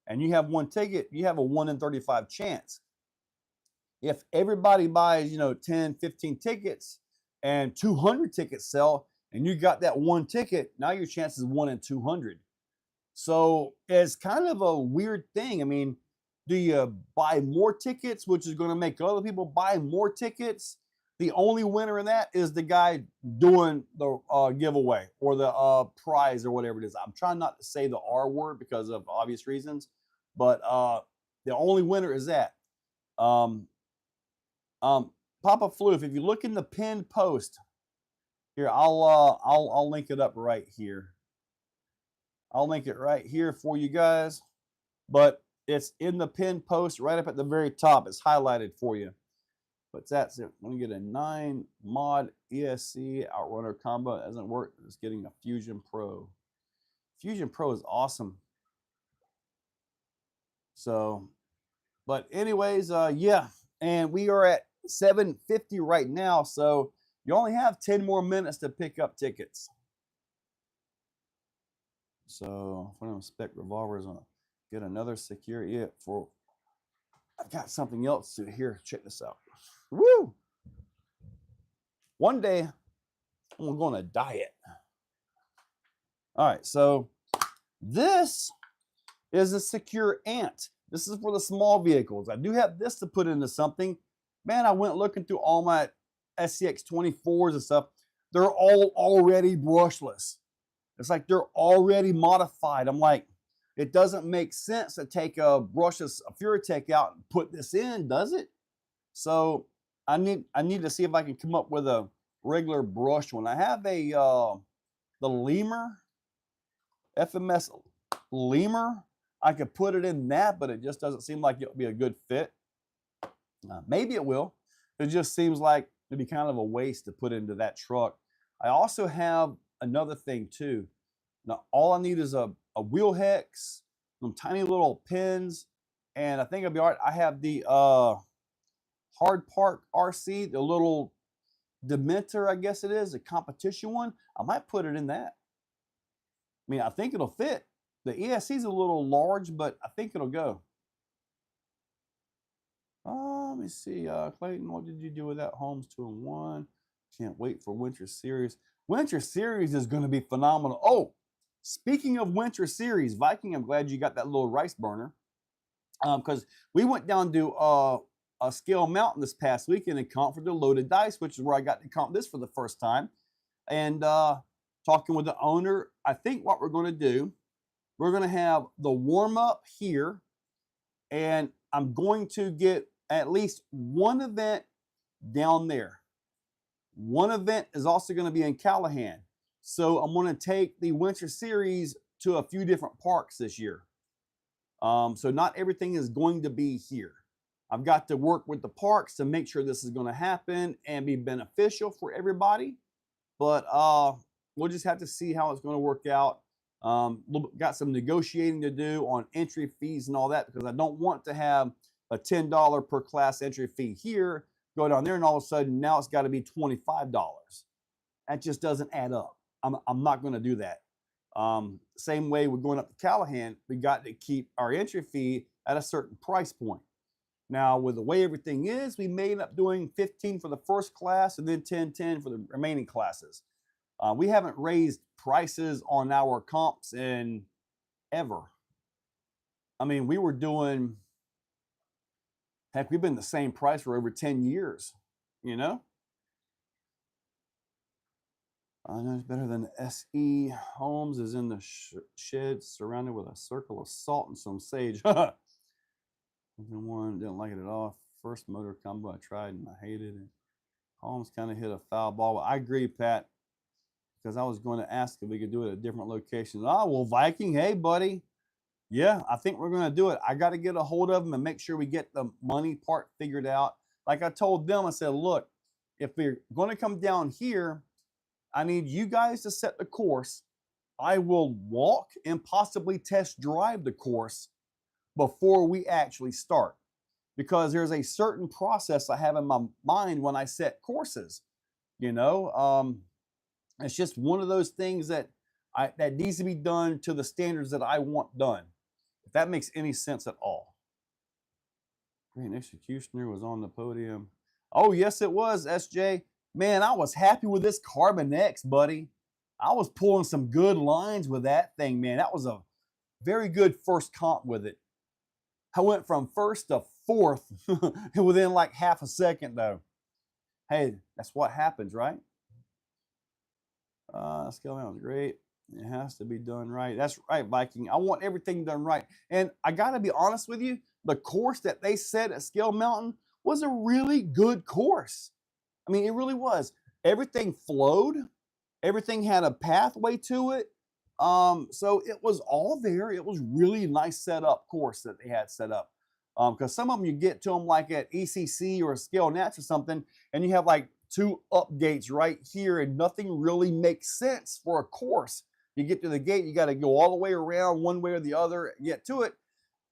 and you have one ticket, you have a 1 in 35 chance. If everybody buys, 10, 15 tickets and 200 tickets sell, and you got that one ticket, now your chance is 1 in 200. So it's kind of a weird thing. I mean, do you buy more tickets, which is going to make other people buy more tickets? The only winner in that is the guy doing the giveaway or the prize or whatever it is. I'm trying not to say the R word because of obvious reasons, but the only winner is that. Papa Floof, if you look in the pinned post here, I'll link it up right here. I'll link it right here for you guys, but it's in the pinned post right up at the very top. It's highlighted for you. But that's it. I'm going to get a 9 mod ESC Outrunner combo. It doesn't work. It's getting a Fusion Pro. Fusion Pro is awesome. So, but anyways, yeah. And we are at 750 right now. So you only have 10 more minutes to pick up tickets. So if I don't spec revolvers, I'm going to get another security. Yeah, I've got something else to here. Check this out. Woo! One day, I'm going to diet. All right, so this is a secure ant. This is for the small vehicles. I do have this to put into something. Man, I went looking through all my SCX 24s and stuff. They're all already brushless. It's like they're already modified. I'm like, it doesn't make sense to take a brushless Furitech out and put this in, does it? So I need to see if I can come up with a regular brush one. I have a the Lemur, FMS Lemur. I could put it in that, but it just doesn't seem like it'll be a good fit. Maybe it will. It just seems like it'd be kind of a waste to put into that truck. I also have another thing too. Now all I need is a wheel hex, some tiny little pins, and I think I'll be all right. I have the Hard Park RC, the little Dementor, I guess it is, the competition one. I might put it in that. I mean, I think it'll fit. The ESC is a little large, but I think it'll go. Let me see, Clayton, what did you do with that Holmes 2-in-1? Can't wait for Winter Series. Winter Series is going to be phenomenal. Oh, speaking of Winter Series, Viking, I'm glad you got that little rice burner. Because we went down to a Scale Mountain this past weekend and comped for the loaded dice, which is where I got to comp this for the first time. And talking with the owner, I think what we're going to do, we're going to have the warm-up here, and I'm going to get at least one event down there. One event is also going to be in Callahan. So I'm going to take the Winter Series to a few different parks this year. So not everything is going to be here. I've got to work with the parks to make sure this is going to happen and be beneficial for everybody. But we'll just have to see how it's going to work out. Got some negotiating to do on entry fees and all that, because I don't want to have a $10 per class entry fee here, go down there, and all of a sudden now it's got to be $25. That just doesn't add up. I'm not going to do that. Same way we're going up to Callahan, we got to keep our entry fee at a certain price point. Now, with the way everything is, we may end up doing 15 for the first class and then 10 for the remaining classes. We haven't raised prices on our comps in ever. I mean, we were doing, heck, we've been the same price for over 10 years, you know? I know it's better than the SE. Holmes is in the shed surrounded with a circle of salt and some sage. One didn't like it at all. First motor combo I tried and I hated it. Holmes kind of hit a foul ball. But I agree, Pat, because I was going to ask if we could do it at a different location. Oh, well, Viking, hey, buddy. Yeah, I think we're going to do it. I got to get a hold of them and make sure we get the money part figured out. Like I told them, I said, look, if we're going to come down here, I need you guys to set the course. I will walk and possibly test drive the course before we actually start, because there's a certain process I have in my mind when I set courses. You know, it's just one of those things that that needs to be done to the standards that I want done. if that makes any sense at all. Great Executioner was on the podium. Oh, yes, it was, SJ. Man, I was happy with this Carbon X, buddy. I was pulling some good lines with that thing, man. That was a very good first comp with it. I went from first to fourth within like half a second, though. Hey, that's what happens, right? Scale Mountain was great. It has to be done right. That's right, Viking. I want everything done right. And I got to be honest with you, the course that they set at Scale Mountain was a really good course. I mean, it really was. Everything flowed. Everything had a pathway to it. So it was all there. It was really nice setup course that they had set up. Because some of them you get to them like at ECC or Scale Nats or something, and you have like 2 up gates right here, and nothing really makes sense for a course. You get to the gate, you got to go all the way around one way or the other, get to it.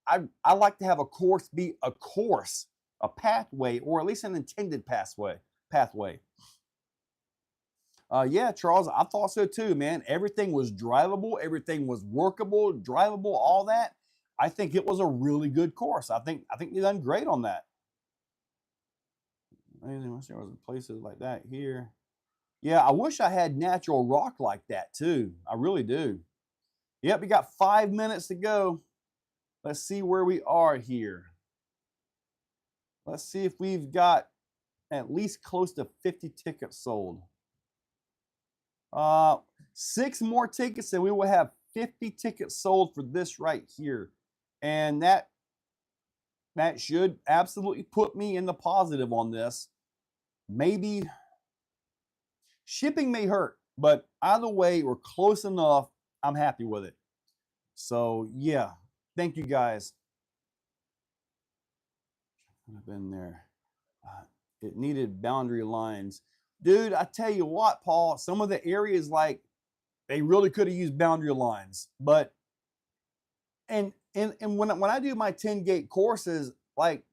I like to have a course be a course, a pathway, or at least an intended pathway. Yeah, Charles, I thought so too, man. Everything was drivable, everything was workable, drivable, all that. I think it was a really good course. I think you done great on that. Amazing. I wish there was places like that here. Yeah, I wish I had natural rock like that too. I really do. Yep, we got 5 minutes to go. Let's see where we are here. Let's see if we've got at least close to 50 tickets sold. 6 more tickets and we will have 50 tickets sold for this right here. And that should absolutely put me in the positive on this. Maybe shipping may hurt, but either way, we're close enough. I'm happy with it. So yeah, thank you guys. I've been there. It needed boundary lines. Dude, I tell you what, Paul, some of the areas, like, they really could have used boundary lines. But and when I do my 10 gate courses, like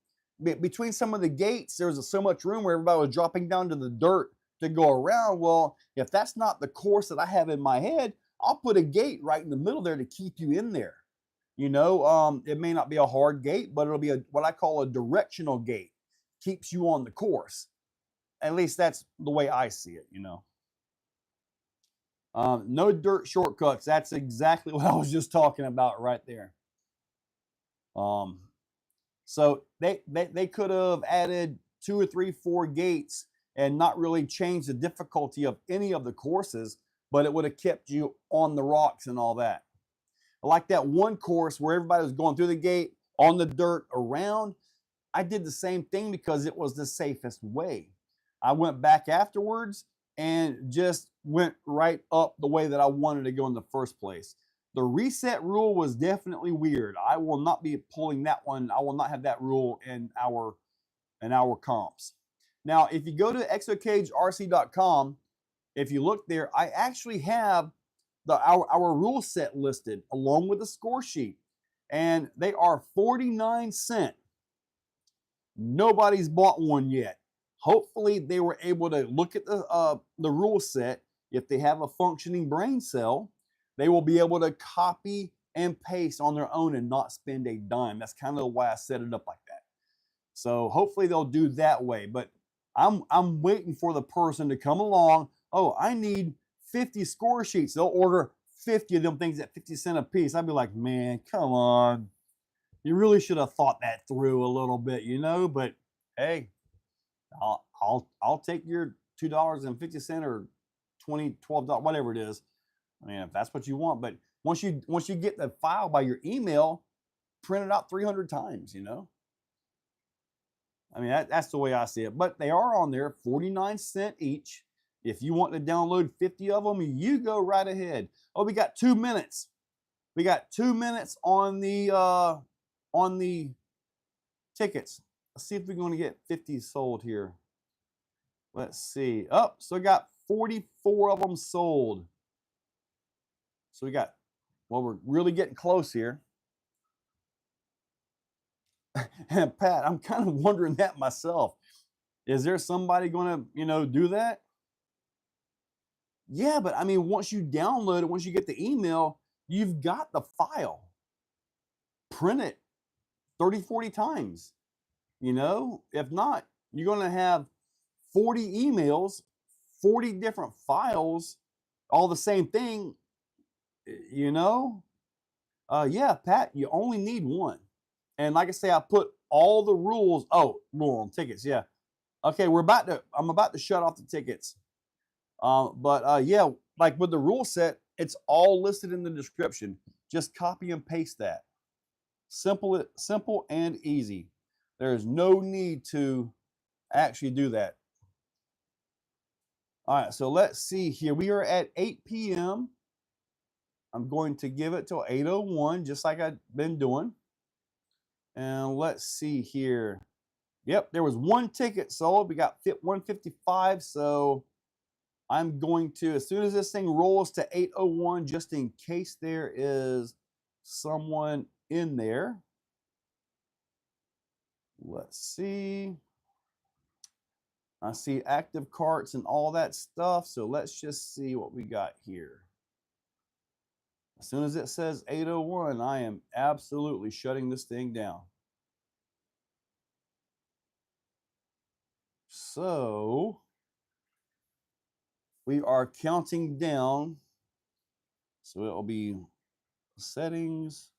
between some of the gates, there was so much room where everybody was dropping down to the dirt to go around. Well, if that's not the course that I have in my head, I'll put a gate right in the middle there to keep you in there. You know, it may not be a hard gate, but it'll be what I call a directional gate. Keeps you on the course. At least that's the way I see it, you know. No dirt shortcuts. That's exactly what I was just talking about right there. So they could have added 2 or 3, 4 gates and not really changed the difficulty of any of the courses, but it would have kept you on the rocks and all that. Like that one course where everybody was going through the gate, on the dirt, around. I did the same thing because it was the safest way. I went back afterwards and just went right up the way that I wanted to go in the first place. The reset rule was definitely weird. I will not be pulling that one. I will not have that rule in our comps. Now, if you go to exocagerc.com, if you look there, I actually have our rule set listed along with the score sheet, and they are 49 cents. Nobody's bought one yet. Hopefully they were able to look at the rule set. If they have a functioning brain cell, they will be able to copy and paste on their own and not spend a dime. That's kind of why I set it up like that. So hopefully they'll do that way. But I'm waiting for the person to come along. Oh, I need 50 score sheets. They'll order 50 of them things at 50 cents a piece. I'd be like, man, come on. You really should have thought that through a little bit, you know. But hey, I'll take your $2.50 or $12, whatever it is. I mean, if that's what you want. But once you get the file by your email, print it out 300 times, you know. I mean, that's the way I see it. But they are on there, 49 cents each. If you want to download 50 of them, you go right ahead. Oh, we got 2 minutes. We got 2 minutes on the tickets. Let's see if we're going to get 50 sold here. Let's see. Oh, so we got 44 of them sold. So we got, well, we're really getting close here. And Pat, I'm kind of wondering that myself. Is there somebody going to, you know, do that? Yeah, but I mean, once you download it, once you get the email, you've got the file. print it 30, 40 times. You know, if not, you're going to have 40 emails, 40 different files, all the same thing, you know? Yeah, Pat, you only need one. And like I say, I put all the rules. Oh, rule on tickets. Yeah. Okay, I'm about to shut off the tickets. Yeah, like with the rule set, it's all listed in the description. Just copy and paste that. Simple and easy. There's no need to actually do that. All right, so let's see here. We are at 8 p.m. I'm going to give it till 8:01, just like I've been doing. And let's see here. Yep, there was one ticket sold. We got 155, so I'm going to, as soon as this thing rolls to 8:01, just in case there is someone in there. Let's see. I see active carts and all that stuff, so let's just see what we got here. As soon as it says 8:01, I am absolutely shutting this thing down. So we are counting down. So it'll be settings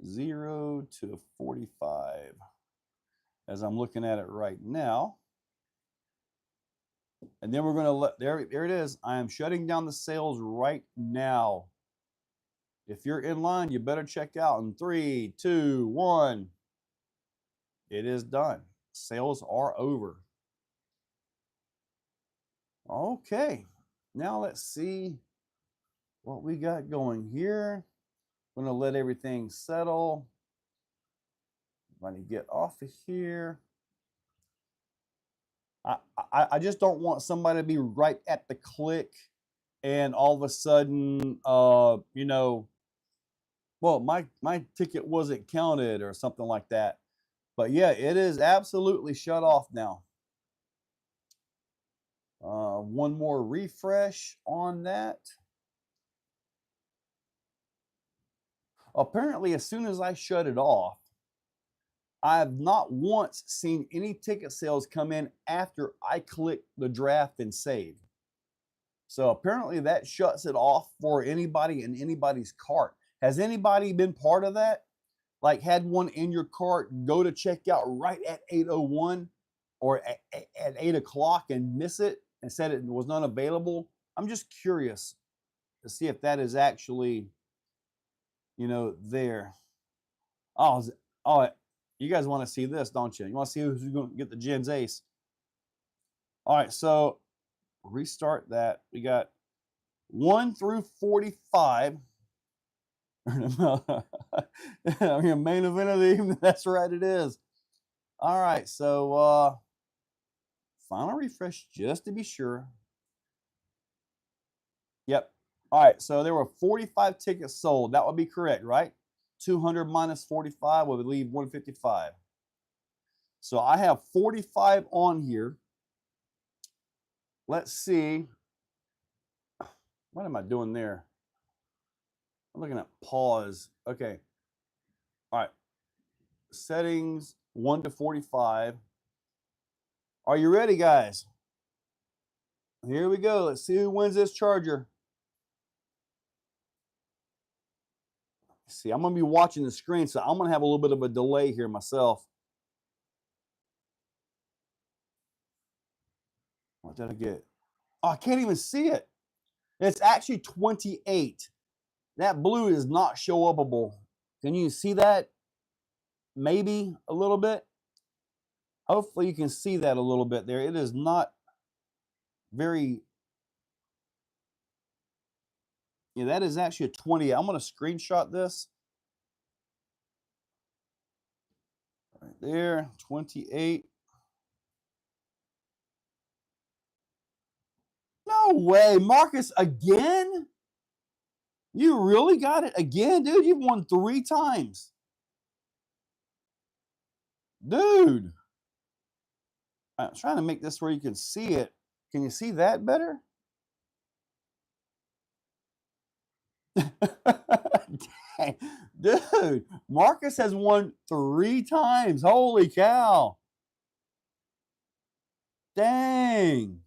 0 to 45 as I'm looking at it right now. And then we're going to let, there it is. I am shutting down the sales right now. If you're in line, you better check out in 3, 2, 1. It is done. Sales are over. Okay, now let's see what we got going here. I'm going to let everything settle. I'm going to get off of here. I just don't want somebody to be right at the click and all of a sudden, you know, well, my ticket wasn't counted or something like that. But yeah, it is absolutely shut off now. One more refresh on that. Apparently, as soon as I shut it off, I have not once seen any ticket sales come in after I click the draft and save. So apparently that shuts it off for anybody in anybody's cart. Has anybody been part of that? Like had one in your cart go to checkout right at 8:01 or at 8 o'clock and miss it and said it was not available? I'm just curious to see if that is actually, you know, there. Oh, you guys want to see this, don't you? You want to see who's going to get the Gens Ace? All right, so restart that. We got 1 through 45. I mean, main event of the evening. That's right, it is. All right, so final refresh just to be sure. Yep. All right, so there were 45 tickets sold. That would be correct, right? 200 minus 45 would leave 155. So I have 45 on here. Let's see. What am I doing there? I'm looking at pause. Okay. All right. Settings 1 to 45. Are you ready, guys? Here we go. Let's see who wins this charger. See, I'm going to be watching the screen, so I'm going to have a little bit of a delay here myself. What did I get? Oh, I can't even see it. It's actually 28. That blue is not show-upable. Can you see that? Maybe a little bit. Hopefully you can see that a little bit there. It is not very... Yeah, that is actually a 20. I'm going to screenshot this. Right there, 28. No way, Marcus, again? You really got it again, dude? You've won 3 times. Dude. I'm trying to make this where you can see it. Can you see that better? Dang. Dude, Marcus has won 3 times. Holy cow. Dang.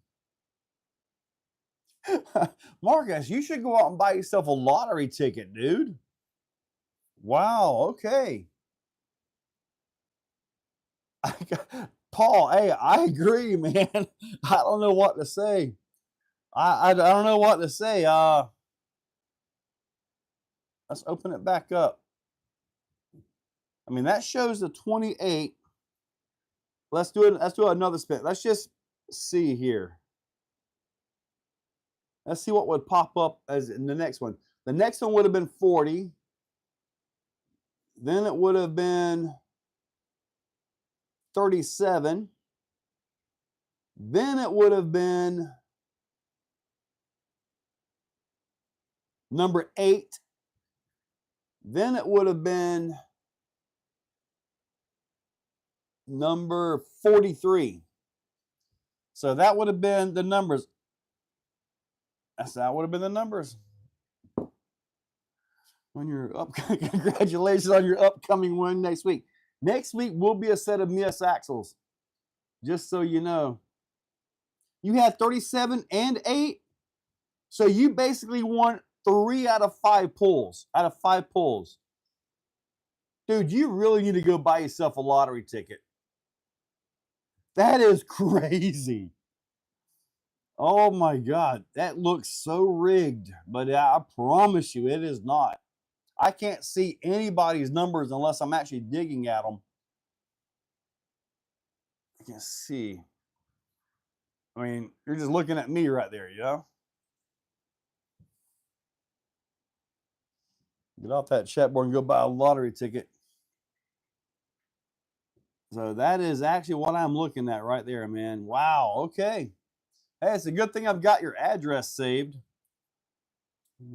Marcus, you should go out and buy yourself a lottery ticket, dude. Wow, okay. Paul, hey, I agree, man. I don't know what to say. I don't know what to say. Let's open it back up. I mean, that shows the 28. Let's do it. Let's do another spin. Let's just see here. Let's see what would pop up as in the next one. The next one would have been 40. Then it would have been 37. Then it would have been number 8. Then it would have been number 43. So that would have been the numbers. That would have been the numbers. On your congratulations on your upcoming win next week. Next week will be a set of Miss Axles. Just so you know. You had 37 and 8. So you basically won 3 out of 5 pulls. Dude, you really need to go buy yourself a lottery ticket. That is crazy. Oh my God. That looks so rigged. But I promise you, it is not. I can't see anybody's numbers unless I'm actually digging at them. I can see. I mean, you're just looking at me right there, you know? Get off that chat board and go buy a lottery ticket. So that is actually what I'm looking at right there, man. Wow, okay. Hey, it's a good thing I've got your address saved.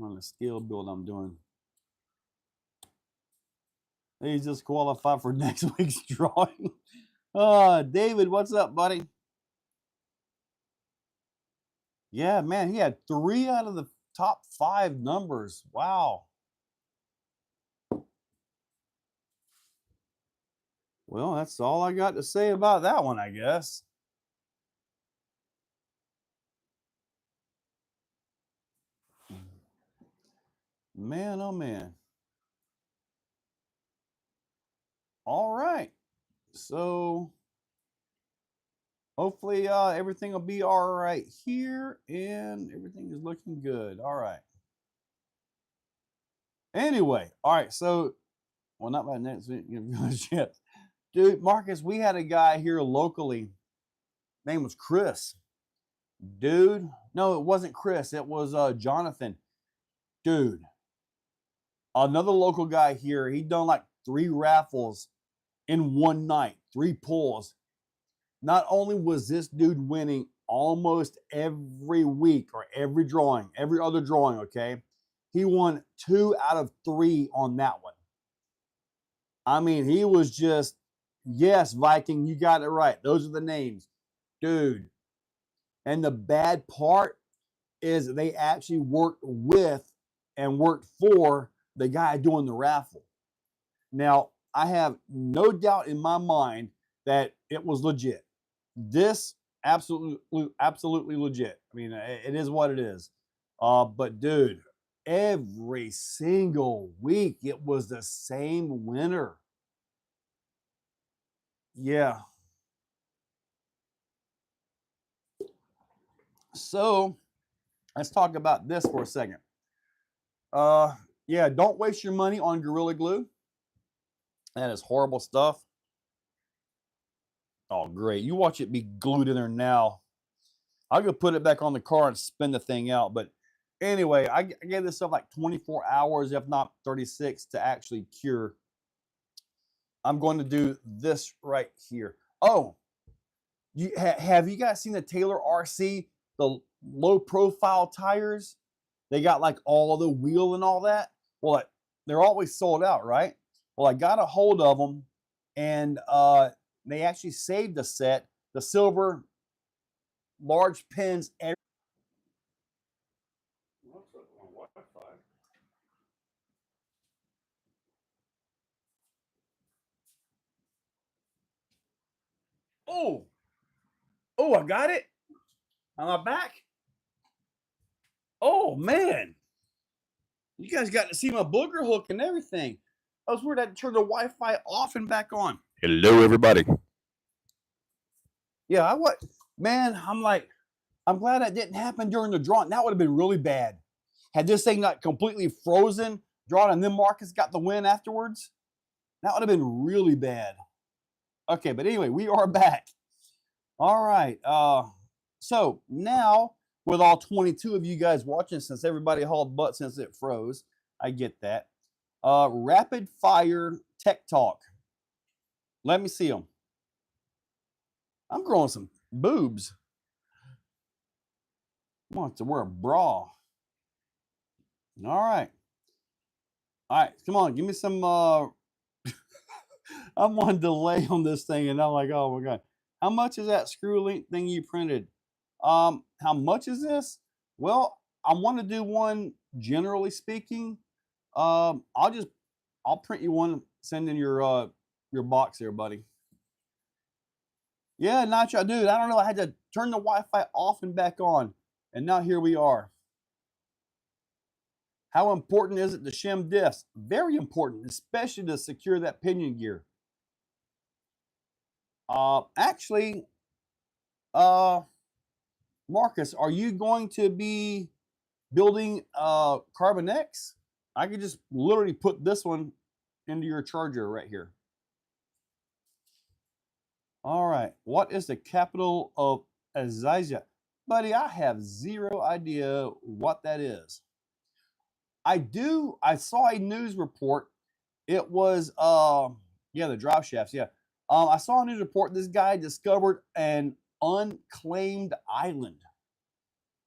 On the scale build I'm doing. He's just qualified for next week's drawing. David, what's up, buddy? Yeah, man, he had 3 out of the top 5 numbers. Wow. Well, that's all I got to say about that one, I guess. Man, oh man. All right. So hopefully everything will be all right here and everything is looking good. All right. Anyway, all right. So, well, not my next yet. Dude, Marcus, we had a guy here locally. Name was Chris. Dude, no, it wasn't Chris. It was Jonathan. Dude, another local guy here. He done like 3 raffles in one night, 3 pulls. Not only was this dude winning almost every week or every drawing, every other drawing, okay? He won 2 out of 3 on that one. I mean, he was just, yes, Viking, you got it right. Those are the names. Dude. And the bad part is they actually worked with and worked for the guy doing the raffle. Now, I have no doubt in my mind that it was legit. This absolutely legit. I mean, it is what it is. But dude, every single week it was the same winner. Yeah. So let's talk about this for a second. Yeah, don't waste your money on Gorilla Glue. That is horrible stuff. Oh, great. You watch it be glued in there now. I'll go put it back on the car and spin the thing out. But anyway, I gave this stuff like 24 hours, if not 36, to actually cure. I'm going to do this right here. Oh, have you guys seen the Taylor RC, the low profile tires? They got like all the wheel and all that. Well, they're always sold out, right? Well, I got a hold of them, and they actually saved the set, the silver large pins. Oh, oh, I got it. Am I back? Oh, man. You guys got to see my booger hook and everything. I was worried I'd turn the Wi-Fi off and back on. Hello, everybody. Yeah, man, I'm glad that didn't happen during the drawing. That would have been really bad. Had this thing not completely frozen, drawn, and then Marcus got the win afterwards, that would have been really bad. Okay, but anyway, we are back. All right. So now with all 22 of you guys watching, since everybody hauled butt since it froze, I get that. Rapid fire tech talk. Let me see them. I'm growing some boobs. I want to wear a bra. All right. All right, come on, give me some. I'm on delay on this thing, and I'm like, oh my god, how much is that screw link thing you printed? How much is this? Well, I want to do one. Generally speaking, I'll print you one. Send in your box there, buddy. Yeah, Nacho, dude. I don't know. I had to turn the Wi-Fi off and back on, and now here we are. How important is it to shim diffs? Very important, especially to secure that pinion gear. Actually, Marcus, are you going to be building Carbon X? I could just literally put this one into your charger right here. All right, what is the capital of Azasia? Buddy, I have zero idea what that is. I saw a news report. It was, yeah, the drive shafts, yeah. I saw a news report. This guy discovered an unclaimed island.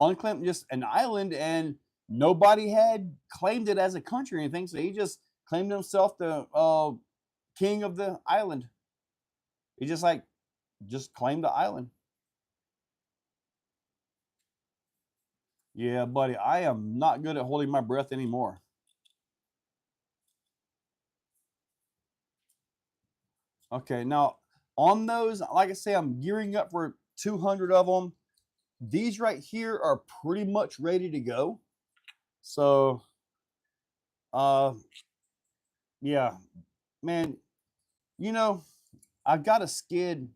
Unclaimed, just an island, and nobody had claimed it as a country or anything. So he just claimed himself the king of the island. He just claimed the island. Yeah, buddy, I am not good at holding my breath anymore. Okay, now on those, like I say, I'm gearing up for 200 of them. These right here are pretty much ready to go. So, yeah, man, you know, I've got a skid.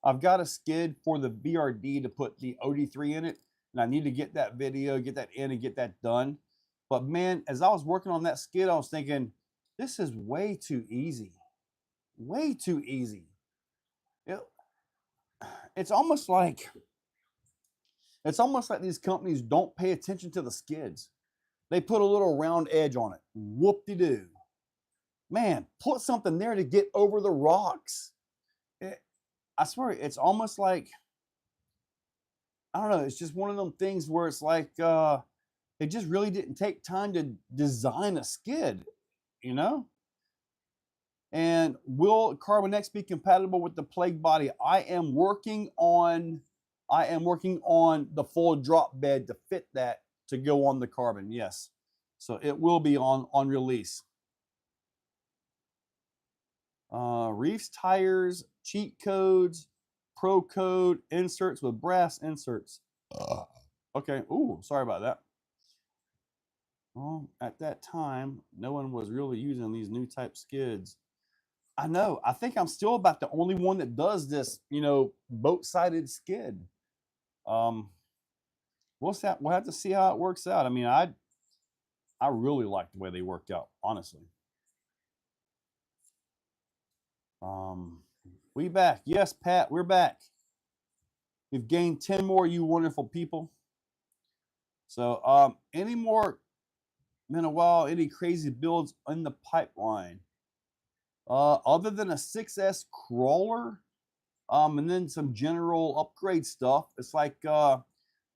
I've got a skid for the VRD to put the OD3 in it, and I need to get that video, get that in, and get that done. But man, as I was working on that skid, I was thinking, this is way too easy. Way too easy. It's almost like these companies don't pay attention to the skids. They put a little round edge on it. Whoop-de-doo. Man, put something there to get over the rocks. I swear, it's almost like, I don't know, it's just one of them things where it's like, it just really didn't take time to design a skid, you know? And will Carbon X be compatible with the Plague body? I am working on the full drop bed to fit that to go on the Carbon, yes. So it will be on release. Reefs tires, cheat codes, pro code, inserts with brass inserts. Okay, ooh, sorry about that. Well, at that time, no one was really using these new type skids. I know. I think I'm still about the only one that does this, boat-sided skid. We'll have to see how it works out. I mean, I really like the way they worked out, honestly. We back. Yes, Pat, we're back. We've gained 10 more, you wonderful people. So, any more, been a while, any crazy builds in the pipeline? Other than a 6S crawler, and then some general upgrade stuff. It's like,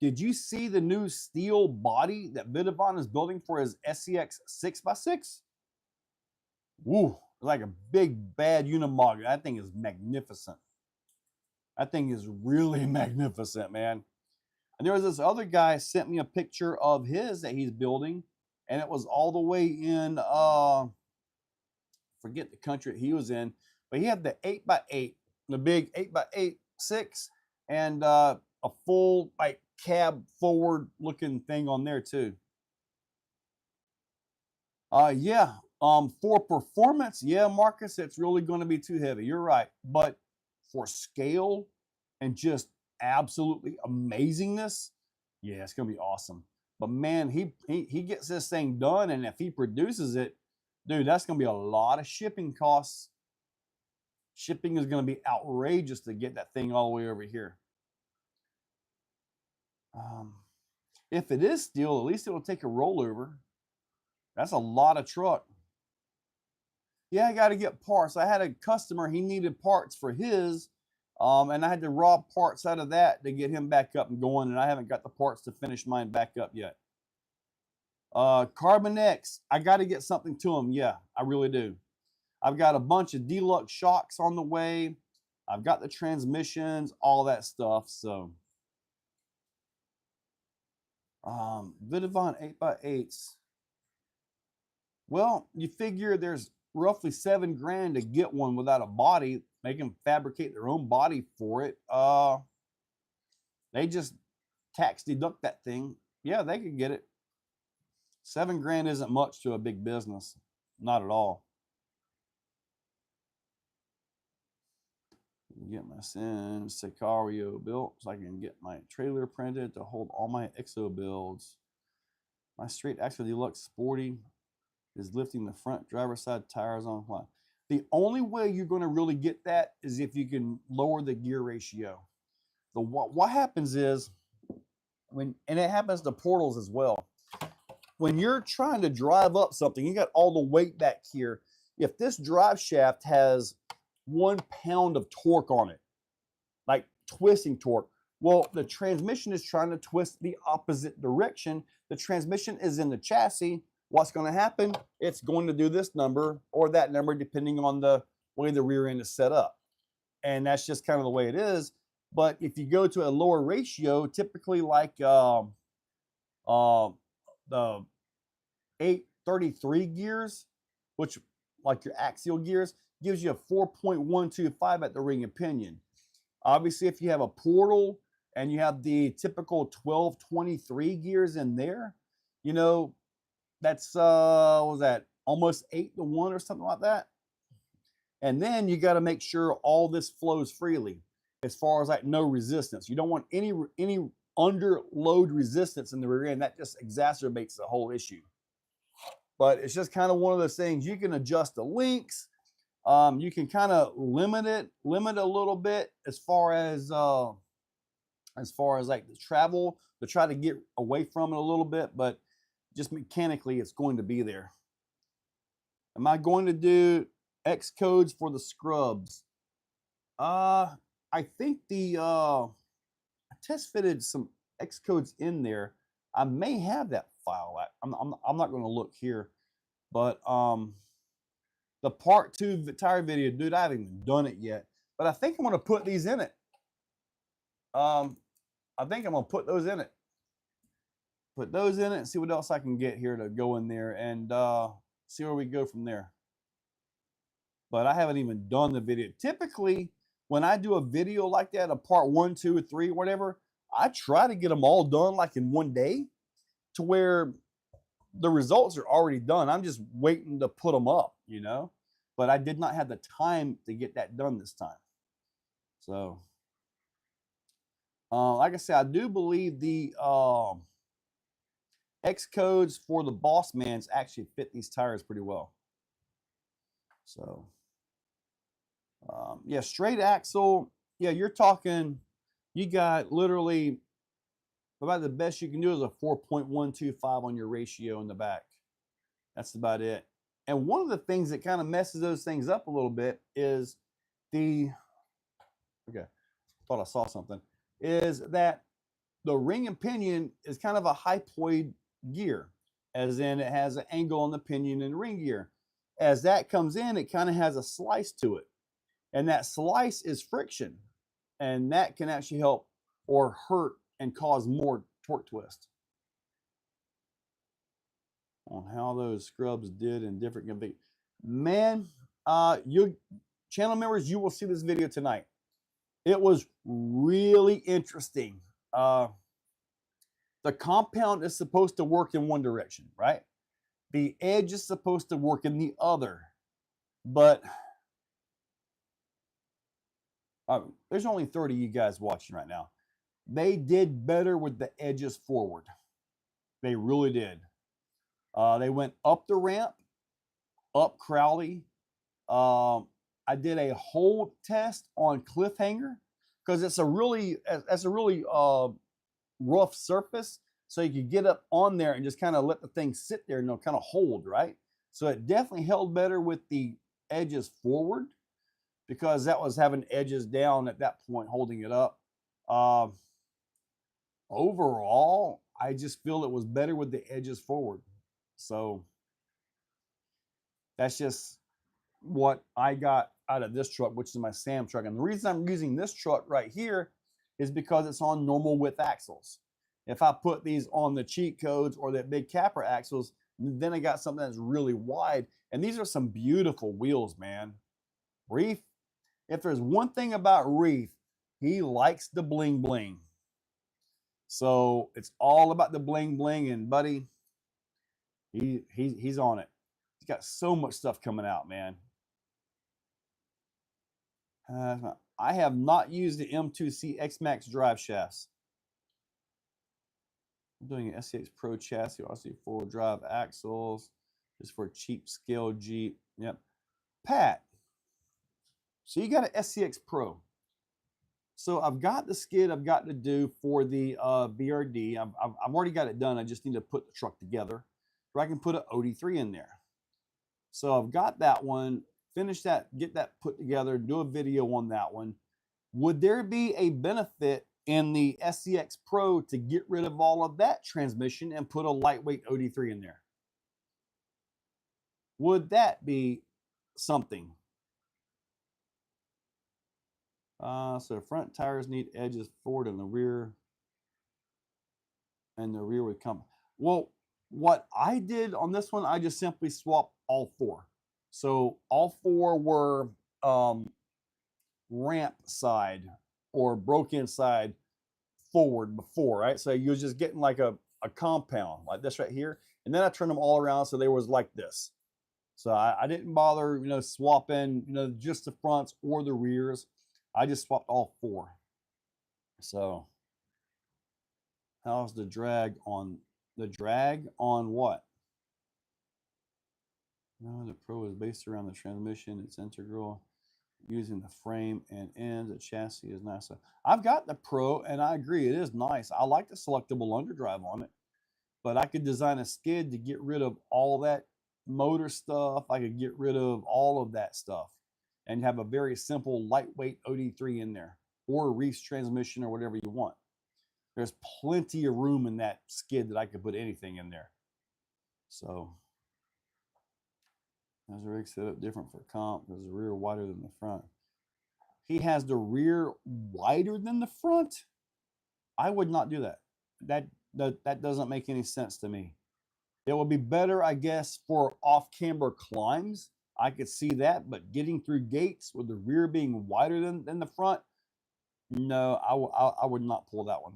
did you see the new steel body that Vidavon is building for his SCX 6x6? Woo, like a big bad Unimog. That thing is magnificent. That thing is really magnificent, man. And there was this other guy sent me a picture of his that he's building, and it was all the way in, forget the country he was in, but he had the 8x8 the big 8x8 6, and a full like cab forward looking thing on there too. Yeah. For performance, yeah, Marcus, it's really going to be too heavy. You're right. But for scale and just absolutely amazingness, yeah, it's going to be awesome. But man, he gets this thing done, and if he produces it, dude, that's going to be a lot of shipping costs. Shipping is going to be outrageous to get that thing all the way over here. If it is steel, at least it will take a rollover. That's a lot of truck. Yeah, I got to get parts. I had a customer, he needed parts for his, and I had to rob parts out of that to get him back up and going, and I haven't got the parts to finish mine back up yet. Carbon X, I got to get something to him. Yeah, I really do. I've got a bunch of deluxe shocks on the way. I've got the transmissions, all that stuff. So, Vidavon 8x8s. Well, you figure there's roughly $7 grand to get one without a body. Make them fabricate their own body for it. They just tax deduct that thing. Yeah, they could get it. $7 grand isn't much to a big business. Not at all. Get my Sicario built so I can get my trailer printed to hold all my Exo builds. My straight axle deluxe sporty is lifting the front driver's side tires on fly. The only way you're going to really get that is if you can lower the gear ratio. What happens is, and it happens to portals as well, when you're trying to drive up something, you got all the weight back here. If this drive shaft has 1 pound of torque on it, like twisting torque, well, the transmission is trying to twist the opposite direction. The transmission is in the chassis. What's going to happen? It's going to do this number or that number depending on the way the rear end is set up. And that's just kind of the way it is. But if you go to a lower ratio, typically like the 833 gears, which like your axial gears, gives you a 4.125 at the ring and pinion. Obviously, if you have a portal and you have the typical 1223 gears in there, you know, that's what was that, almost 8-to-1 or something like that. And then you got to make sure all this flows freely as far as like no resistance. You don't want any under load resistance in the rear end. That just exacerbates the whole issue. But it's just kind of one of those things. You can adjust the links. You can kind of limit a little bit as far as like the travel, to try to get away from it a little bit, but just mechanically it's going to be there. Am I going to do X codes for the scrubs? I think I test fitted some X codes in there. I may have that file. I'm not going to look here, but the part 2 tire video, dude, I haven't even done it yet, but I think I'm going to put these in it. I think I'm going to put those in it. Put those in it and see what else I can get here to go in there and see where we go from there. But I haven't even done the video. Typically, when I do a video like that, a part 1, 2, or 3, or whatever, I try to get them all done like in one day to where the results are already done. I'm just waiting to put them up, you know, but I did not have the time to get that done this time. So, like I said, I do believe the X codes for the Bossmans actually fit these tires pretty well. So, yeah, straight axle. Yeah, you're talking, you got literally about the best you can do is a 4.125 on your ratio in the back. That's about it. And one of the things that kind of messes those things up a little bit is okay, thought I saw something, is that the ring and pinion is kind of a hypoid gear, as in it has an angle on the pinion and ring gear. As that comes in, it kind of has a slice to it. And that slice is friction. And that can actually help or hurt and cause more torque twist. On how those scrubs did in different config. Man, you channel members, you will see this video tonight. It was really interesting. The compound is supposed to work in one direction, right? The edge is supposed to work in the other. But there's only 30 of you guys watching right now. They did better with the edges forward. They really did. They went up the ramp, up Crowley. I did a hold test on Cliffhanger because it's a really rough surface, so you could get up on there and just kind of let the thing sit there and it'll kind of hold, right? So it definitely held better with the edges forward because that was having edges down at that point, holding it up. Overall, I just feel it was better with the edges forward. So that's just what I got out of this truck, which is my Sam truck. And the reason I'm using this truck right here is because it's on normal width axles. If I put these on the cheat codes or that big capper axles, then I got something that's really wide. And these are some beautiful wheels, man. Reef, if there's one thing about Reef, he likes the bling bling. So it's all about the bling bling, and buddy, he's on it. He's got so much stuff coming out, man. I have not used the M2C X-Max drive shafts. I'm doing an SCX Pro chassis, also four-wheel drive axles, just for a cheap scale Jeep. Yep. Pat, so you got an SCX Pro. So I've got the skid I've got to do for the BRD. I've already got it done. I just need to put the truck together where I can put an OD3 in there. So I've got that one. Finish that, get that put together, do a video on that one. Would there be a benefit in the SCX Pro to get rid of all of that transmission and put a lightweight OD3 in there? Would that be something? So front tires need edges forward and the rear would come. Well, what I did on this one, I just simply swapped all four. So all four were ramp side or broken side forward before, right? So you're just getting like a compound like this right here. And then I turned them all around so they was like this. So I didn't bother, swapping, just the fronts or the rears. I just swapped all four. So how's the drag on what? No, the Pro is based around the transmission. It's integral. Using the frame and ends, the chassis is nice. So I've got the Pro, and I agree, it is nice. I like the selectable underdrive on it, but I could design a skid to get rid of all that motor stuff. I could get rid of all of that stuff and have a very simple lightweight OD3 in there, or a Reese transmission, or whatever you want. There's plenty of room in that skid that I could put anything in there. So has the rig set up different for comp? There's the rear wider than the front. He has the rear wider than the front? I would not do that. That doesn't make any sense to me. It would be better, I guess, for off-camber climbs. I could see that, but getting through gates with the rear being wider than the front, no, I would not pull that one.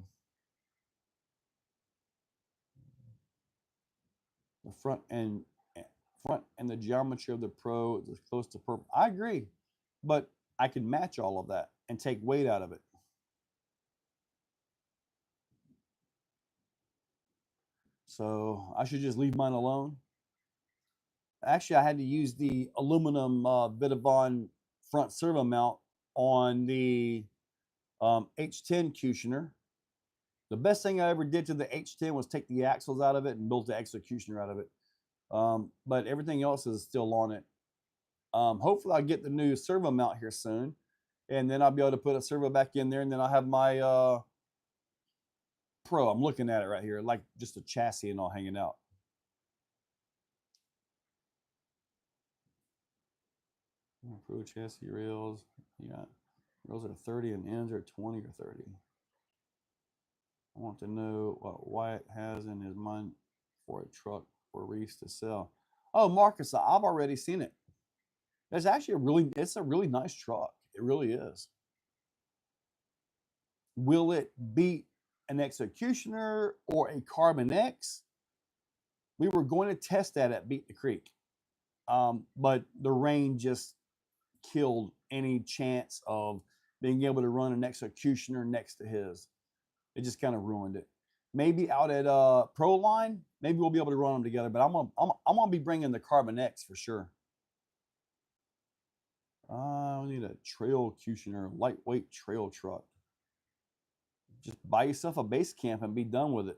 The front and the geometry of the Pro is close to purple. I agree, but I can match all of that and take weight out of it. So I should just leave mine alone. Actually, I had to use the aluminum Vidavon front servo mount on the H10 cushioner. The best thing I ever did to the H10 was take the axles out of it and build the Exocutioner out of it. But everything else is still on it. Hopefully I'll get the new servo mount here soon, and then I'll be able to put a servo back in there, and then I'll have my Pro. I'm looking at it right here, like just a chassis and all hanging out. Pro chassis rails. Yeah, rails are 30 and ends are 20 or 30. I want to know what Wyatt has in his mind for a truck for Reese to sell. Oh, Marcus, I've already seen it. It's actually it's a really nice truck. It really is. Will it beat an Executioner or a Carbon X? We were going to test that at Beat the Creek, but the rain just killed any chance of being able to run an Executioner next to his. It just kind of ruined it. Maybe out at Pro Line, maybe we'll be able to run them together. But I'm gonna be bringing the Carbon X for sure. We need a trail cutioner, lightweight trail truck. Just buy yourself a base camp and be done with it.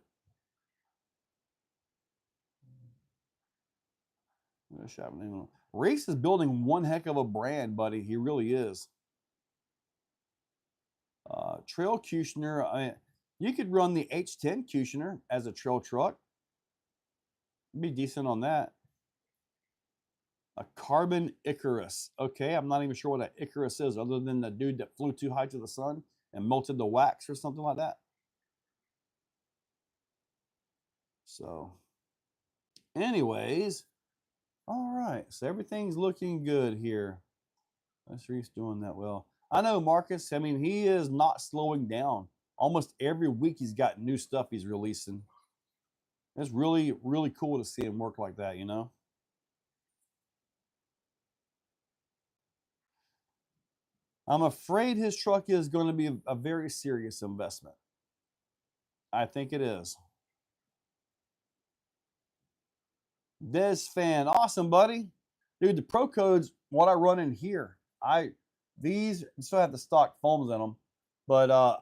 Reese is building one heck of a brand, buddy. He really is. Trail cutioner. You could run the H10 cutioner as a trail truck. Be decent on that. A carbon Icarus. Okay, I'm not even sure what an Icarus is, other than the dude that flew too high to the sun and melted the wax or something like that. So, anyways, all right. So everything's looking good here. That's Reese doing that well. I know Marcus. I mean, he is not slowing down. Almost every week he's got new stuff he's releasing. It's really, really cool to see him work like that, you know? I'm afraid his truck is going to be a very serious investment. I think it is. This fan, awesome, buddy. Dude, the Pro Codes, what I run in here. These still have the stock foams in them, but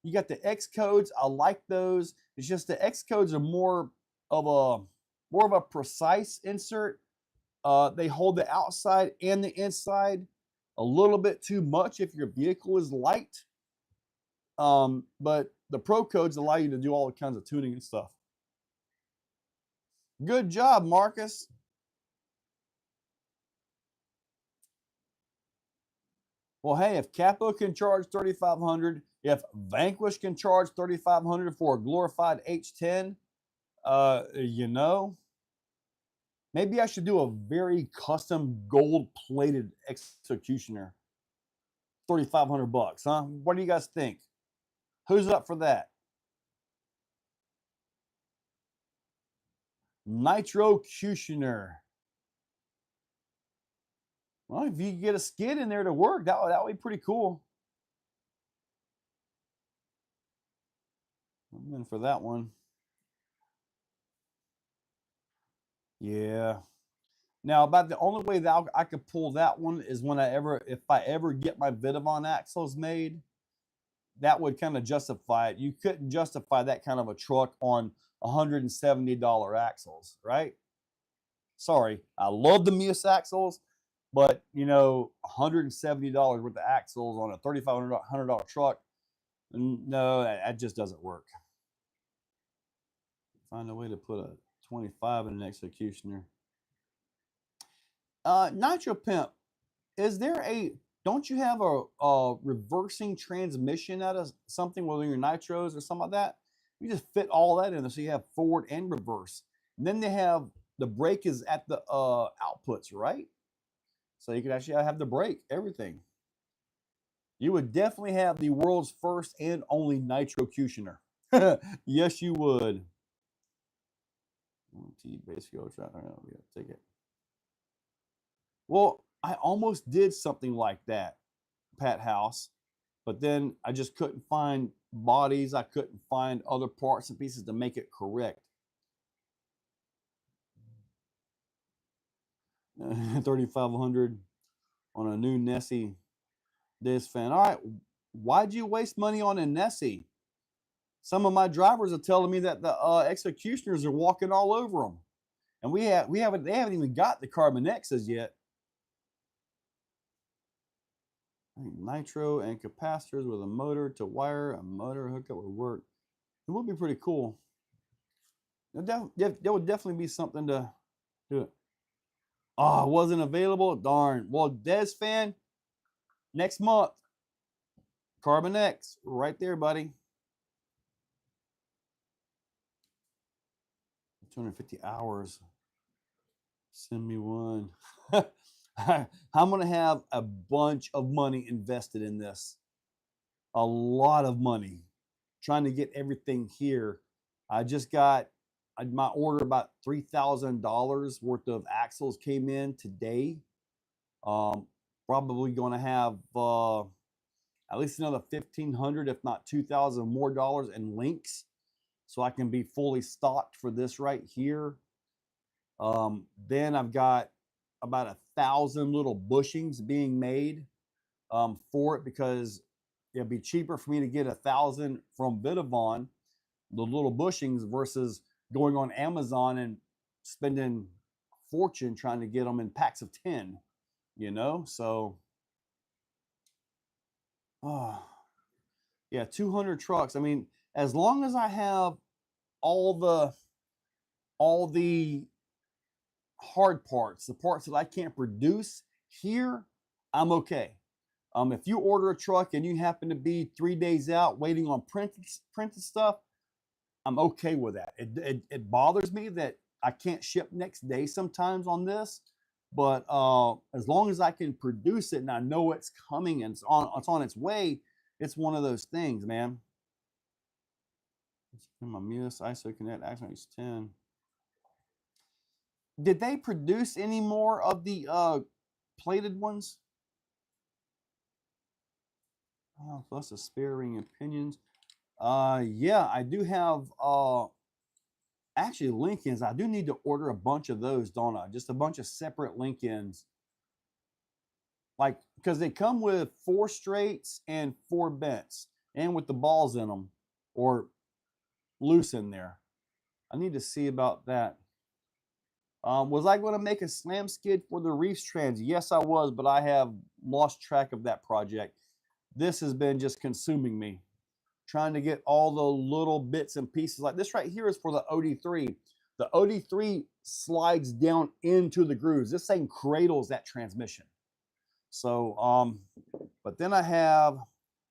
you got the X codes. I like those. It's just the X codes are more of a precise insert. They hold the outside and the inside a little bit too much if your vehicle is light. But the Pro Codes allow you to do all kinds of tuning and stuff. Good job, Marcus. Well, hey, if Capo can charge $3,500, if Vanquish can charge $3,500 for a glorified H10, you know, maybe I should do a very custom gold-plated Executioner. $3,500, huh? What do you guys think? Who's up for that? Nitro Cutioner. Well, if you could get a skid in there to work, that would be pretty cool. I'm in for that one. Yeah. Now, about the only way that I could pull that one is when if I ever get my Vidavon axles made, that would kind of justify it. You couldn't justify that kind of a truck on $170 axles, right? Sorry, I love the Muse axles, but you know, $170 worth of axles on a $3,500 truck, no, that just doesn't work. Find a way to put a 25 in an Executioner. Nitro Pimp, don't you have a reversing transmission out of something, whether your nitros or something like that? You just fit all that in there so you have forward and reverse. And then they have the brake is at the outputs, right? So you could actually have the brake, everything. You would definitely have the world's first and only Nitro Cutioner. Yes, you would. Take it. Well, I almost did something like that, Pat House, but then I just couldn't find bodies. I couldn't find other parts and pieces to make it correct. 3,500 on a new Nessie. This fan. All right, why'd you waste money on a Nessie? Some of my drivers are telling me that the Executioners are walking all over them, and they haven't even got the Carbon X's yet. Nitro and capacitors with a motor to wire a motor hookup would work. It would be pretty cool. There would definitely be something to do it. Oh, it wasn't available? Darn. Well, Des fan, next month, Carbon X, right there, buddy. 250 hours. Send me one. I'm going to have a bunch of money invested in this. a lot of money trying to get everything here. I just got my order, about $3,000 worth of axles came in today. Probably going to have at least another 1,500, if not 2,000 more dollars in links, so I can be fully stocked for this right here. Then I've got about 1,000 little bushings being made for it, because it'd be cheaper for me to get 1,000 from Vidavon, the little bushings, versus going on Amazon and spending a fortune trying to get them in packs of 10, you know? So, yeah, 200 trucks. I mean, as long as I have all the hard parts, the parts that I can't produce here, I'm okay. If you order a truck and you happen to be 3 days out waiting on printed stuff, I'm okay with that. It bothers me that I can't ship next day sometimes on this, but as long as I can produce it and I know it's coming and it's on its way, it's one of those things, man. My Muse ISO-Connect Action 10. Did they produce any more of the plated ones? Oh, plus a spare ring and pinions. Yeah, I do have actually link-ins. I do need to order a bunch of those, don't I? Just a bunch of separate link-ins. Like, because they come with 4 straights and 4 bents, and with the balls in them, or loose in there. I need to see about that. Was I going to make a slam skid for the Reefs Trans? Yes, I was, but I have lost track of that project. This has been just consuming me, trying to get all the little bits and pieces. Like this right here is for the OD3. The OD3 slides down into the grooves. This thing cradles that transmission. So, but then I have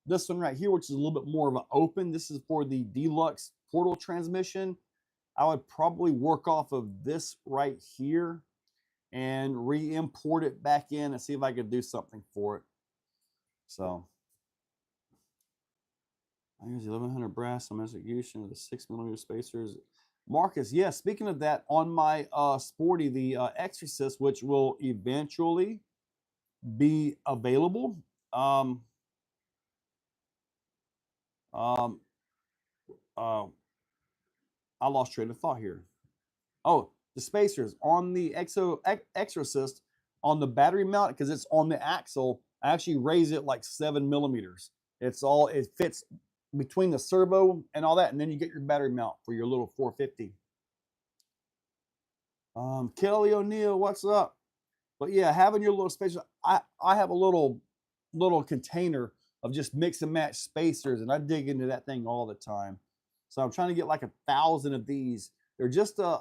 this one right here, which is a little bit more of an open. This is for the deluxe portal transmission. I would probably work off of this right here and re-import it back in and see if I could do something for it. So I use 1100 brass on execution with the 6mm spacers. Marcus, yeah, speaking of that, on my Sporty, the Exorcist, which will eventually be available. I lost train of thought here. Oh, the spacers on the Exorcist on the battery mount, because it's on the axle. I actually raise it like 7mm. It fits between the servo and all that, and then you get your battery mount for your little 450. Kelly O'Neill, what's up? But yeah, having your little spacer, I have a little container of just mix and match spacers, and I dig into that thing all the time. So I'm trying to get like 1,000 of these. They're just a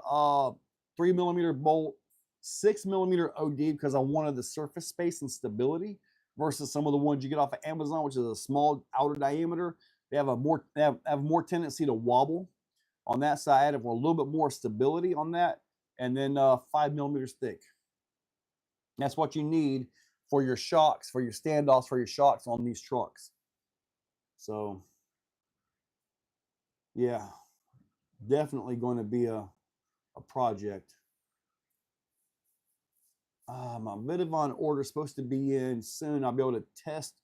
3mm bolt, 6mm OD, because I wanted the surface space and stability, versus some of the ones you get off of Amazon, which is a small outer diameter. They have more tendency to wobble on that side, and for a little bit more stability on that, and then 5mm thick. That's what you need for your shocks, for your standoffs, for your shocks on these trucks. So, yeah, definitely going to be a project. My Vidavon order is supposed to be in soon. I'll be able to test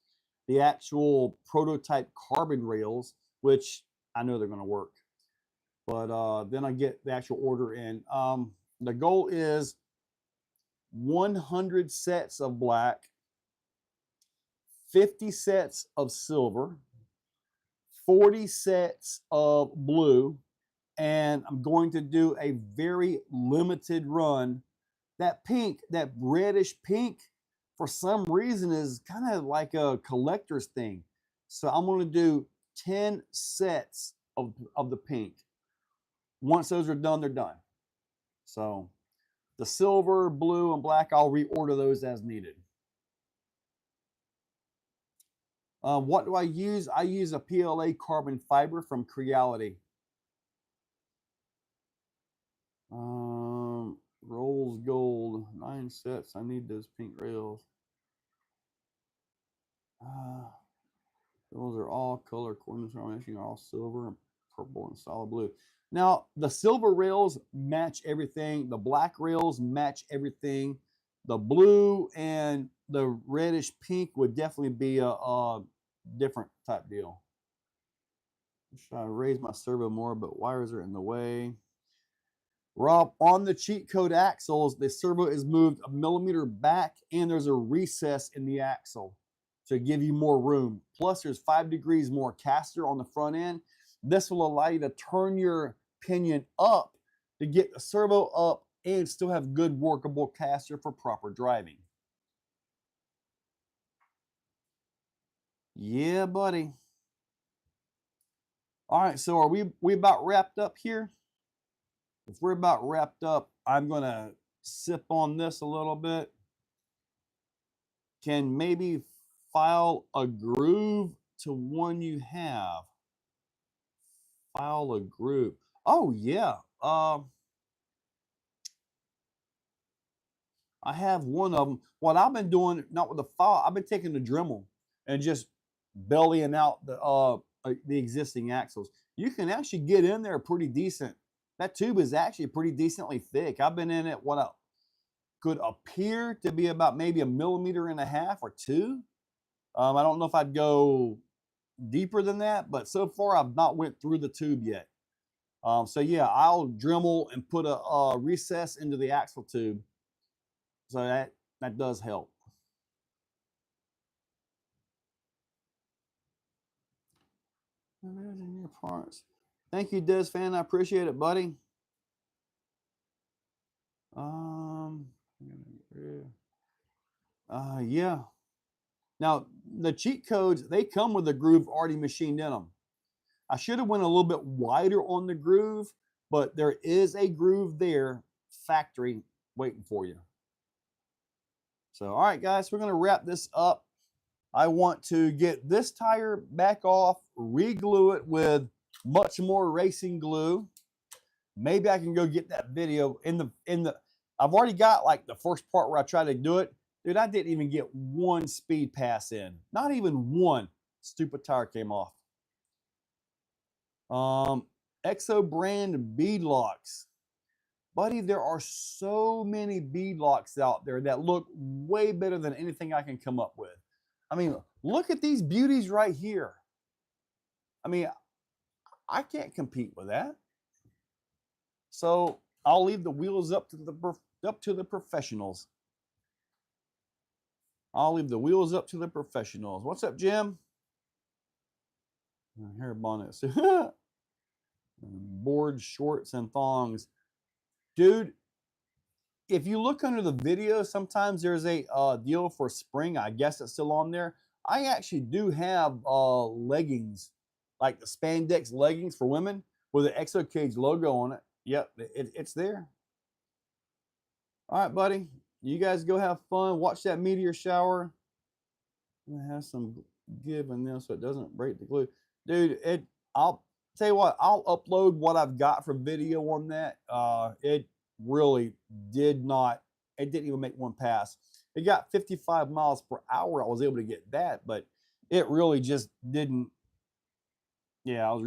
the actual prototype carbon rails, which I know they're going to work. But then I get the actual order in. The goal is 100 sets of black, 50 sets of silver, 40 sets of blue, and I'm going to do a very limited run. That pink, that reddish pink, for some reason is kind of like a collector's thing. So I'm going to do 10 sets of the pink. Once those are done, they're done. So the silver, blue, and black, I'll reorder those as needed. What do I use? I use a PLA carbon fiber from Creality. Rolls gold, 9 sets. I need those pink rails. Those are all color coordinating, are all silver and purple and solid blue. Now, the silver rails match everything. The black rails match everything. The blue and the reddish pink would definitely be a different type deal. Should I raise my servo more, but wires are in the way. Rob, on the cheat code axles, the servo is moved a millimeter back and there's a recess in the axle to give you more room. Plus, there's 5 degrees more caster on the front end. This will allow you to turn your pinion up to get the servo up and still have good workable caster for proper driving. Yeah, buddy. All right, so are we about wrapped up here? If we're about wrapped up, I'm going to sip on this a little bit. Can maybe file a groove to one you have. File a groove. Oh, yeah. I have one of them. What I've been doing, not with the file, I've been taking the Dremel and just bellying out the existing axles. You can actually get in there pretty decent. That tube is actually pretty decently thick. I've been in it what could appear to be about maybe 1.5 millimeters or 2. I don't know if I'd go deeper than that, but so far I've not went through the tube yet. So yeah, I'll Dremel and put a recess into the axle tube. So that does help. There's in your parts. Thank you, Des Fan. I appreciate it, buddy. Yeah. Now the cheat codes, they come with a groove already machined in them. I should have went a little bit wider on the groove, but there is a groove there, factory, waiting for you. So, all right, guys, we're going to wrap this up. I want to get this tire back off, re-glue it with much more racing glue. Maybe I can go get that video I've already got like the first part where I tried to do it. Dude, I didn't even get one speed pass in. Not even one. Stupid tire came off. Exo brand bead locks. Buddy, there are so many bead locks out there that look way better than anything I can come up with. I mean, look at these beauties right here. I mean, I can't compete with that. So I'll leave the wheels up to the professionals. I'll leave the wheels up to the professionals. What's up, Jim? Hair bonnets. Board shorts and thongs. Dude, if you look under the video, sometimes there's a deal for spring. I guess it's still on there. I actually do have leggings, like the spandex leggings for women with the Exocaged logo on it. Yep, it's there. All right, buddy. You guys go have fun. Watch that meteor shower. I'm gonna have some give in this so it doesn't break the glue. Dude, I'll tell you what, I'll upload what I've got for video on that. It really didn't even make one pass. It got 55 miles per hour. I was able to get that, but it really just didn't. Yeah, I was really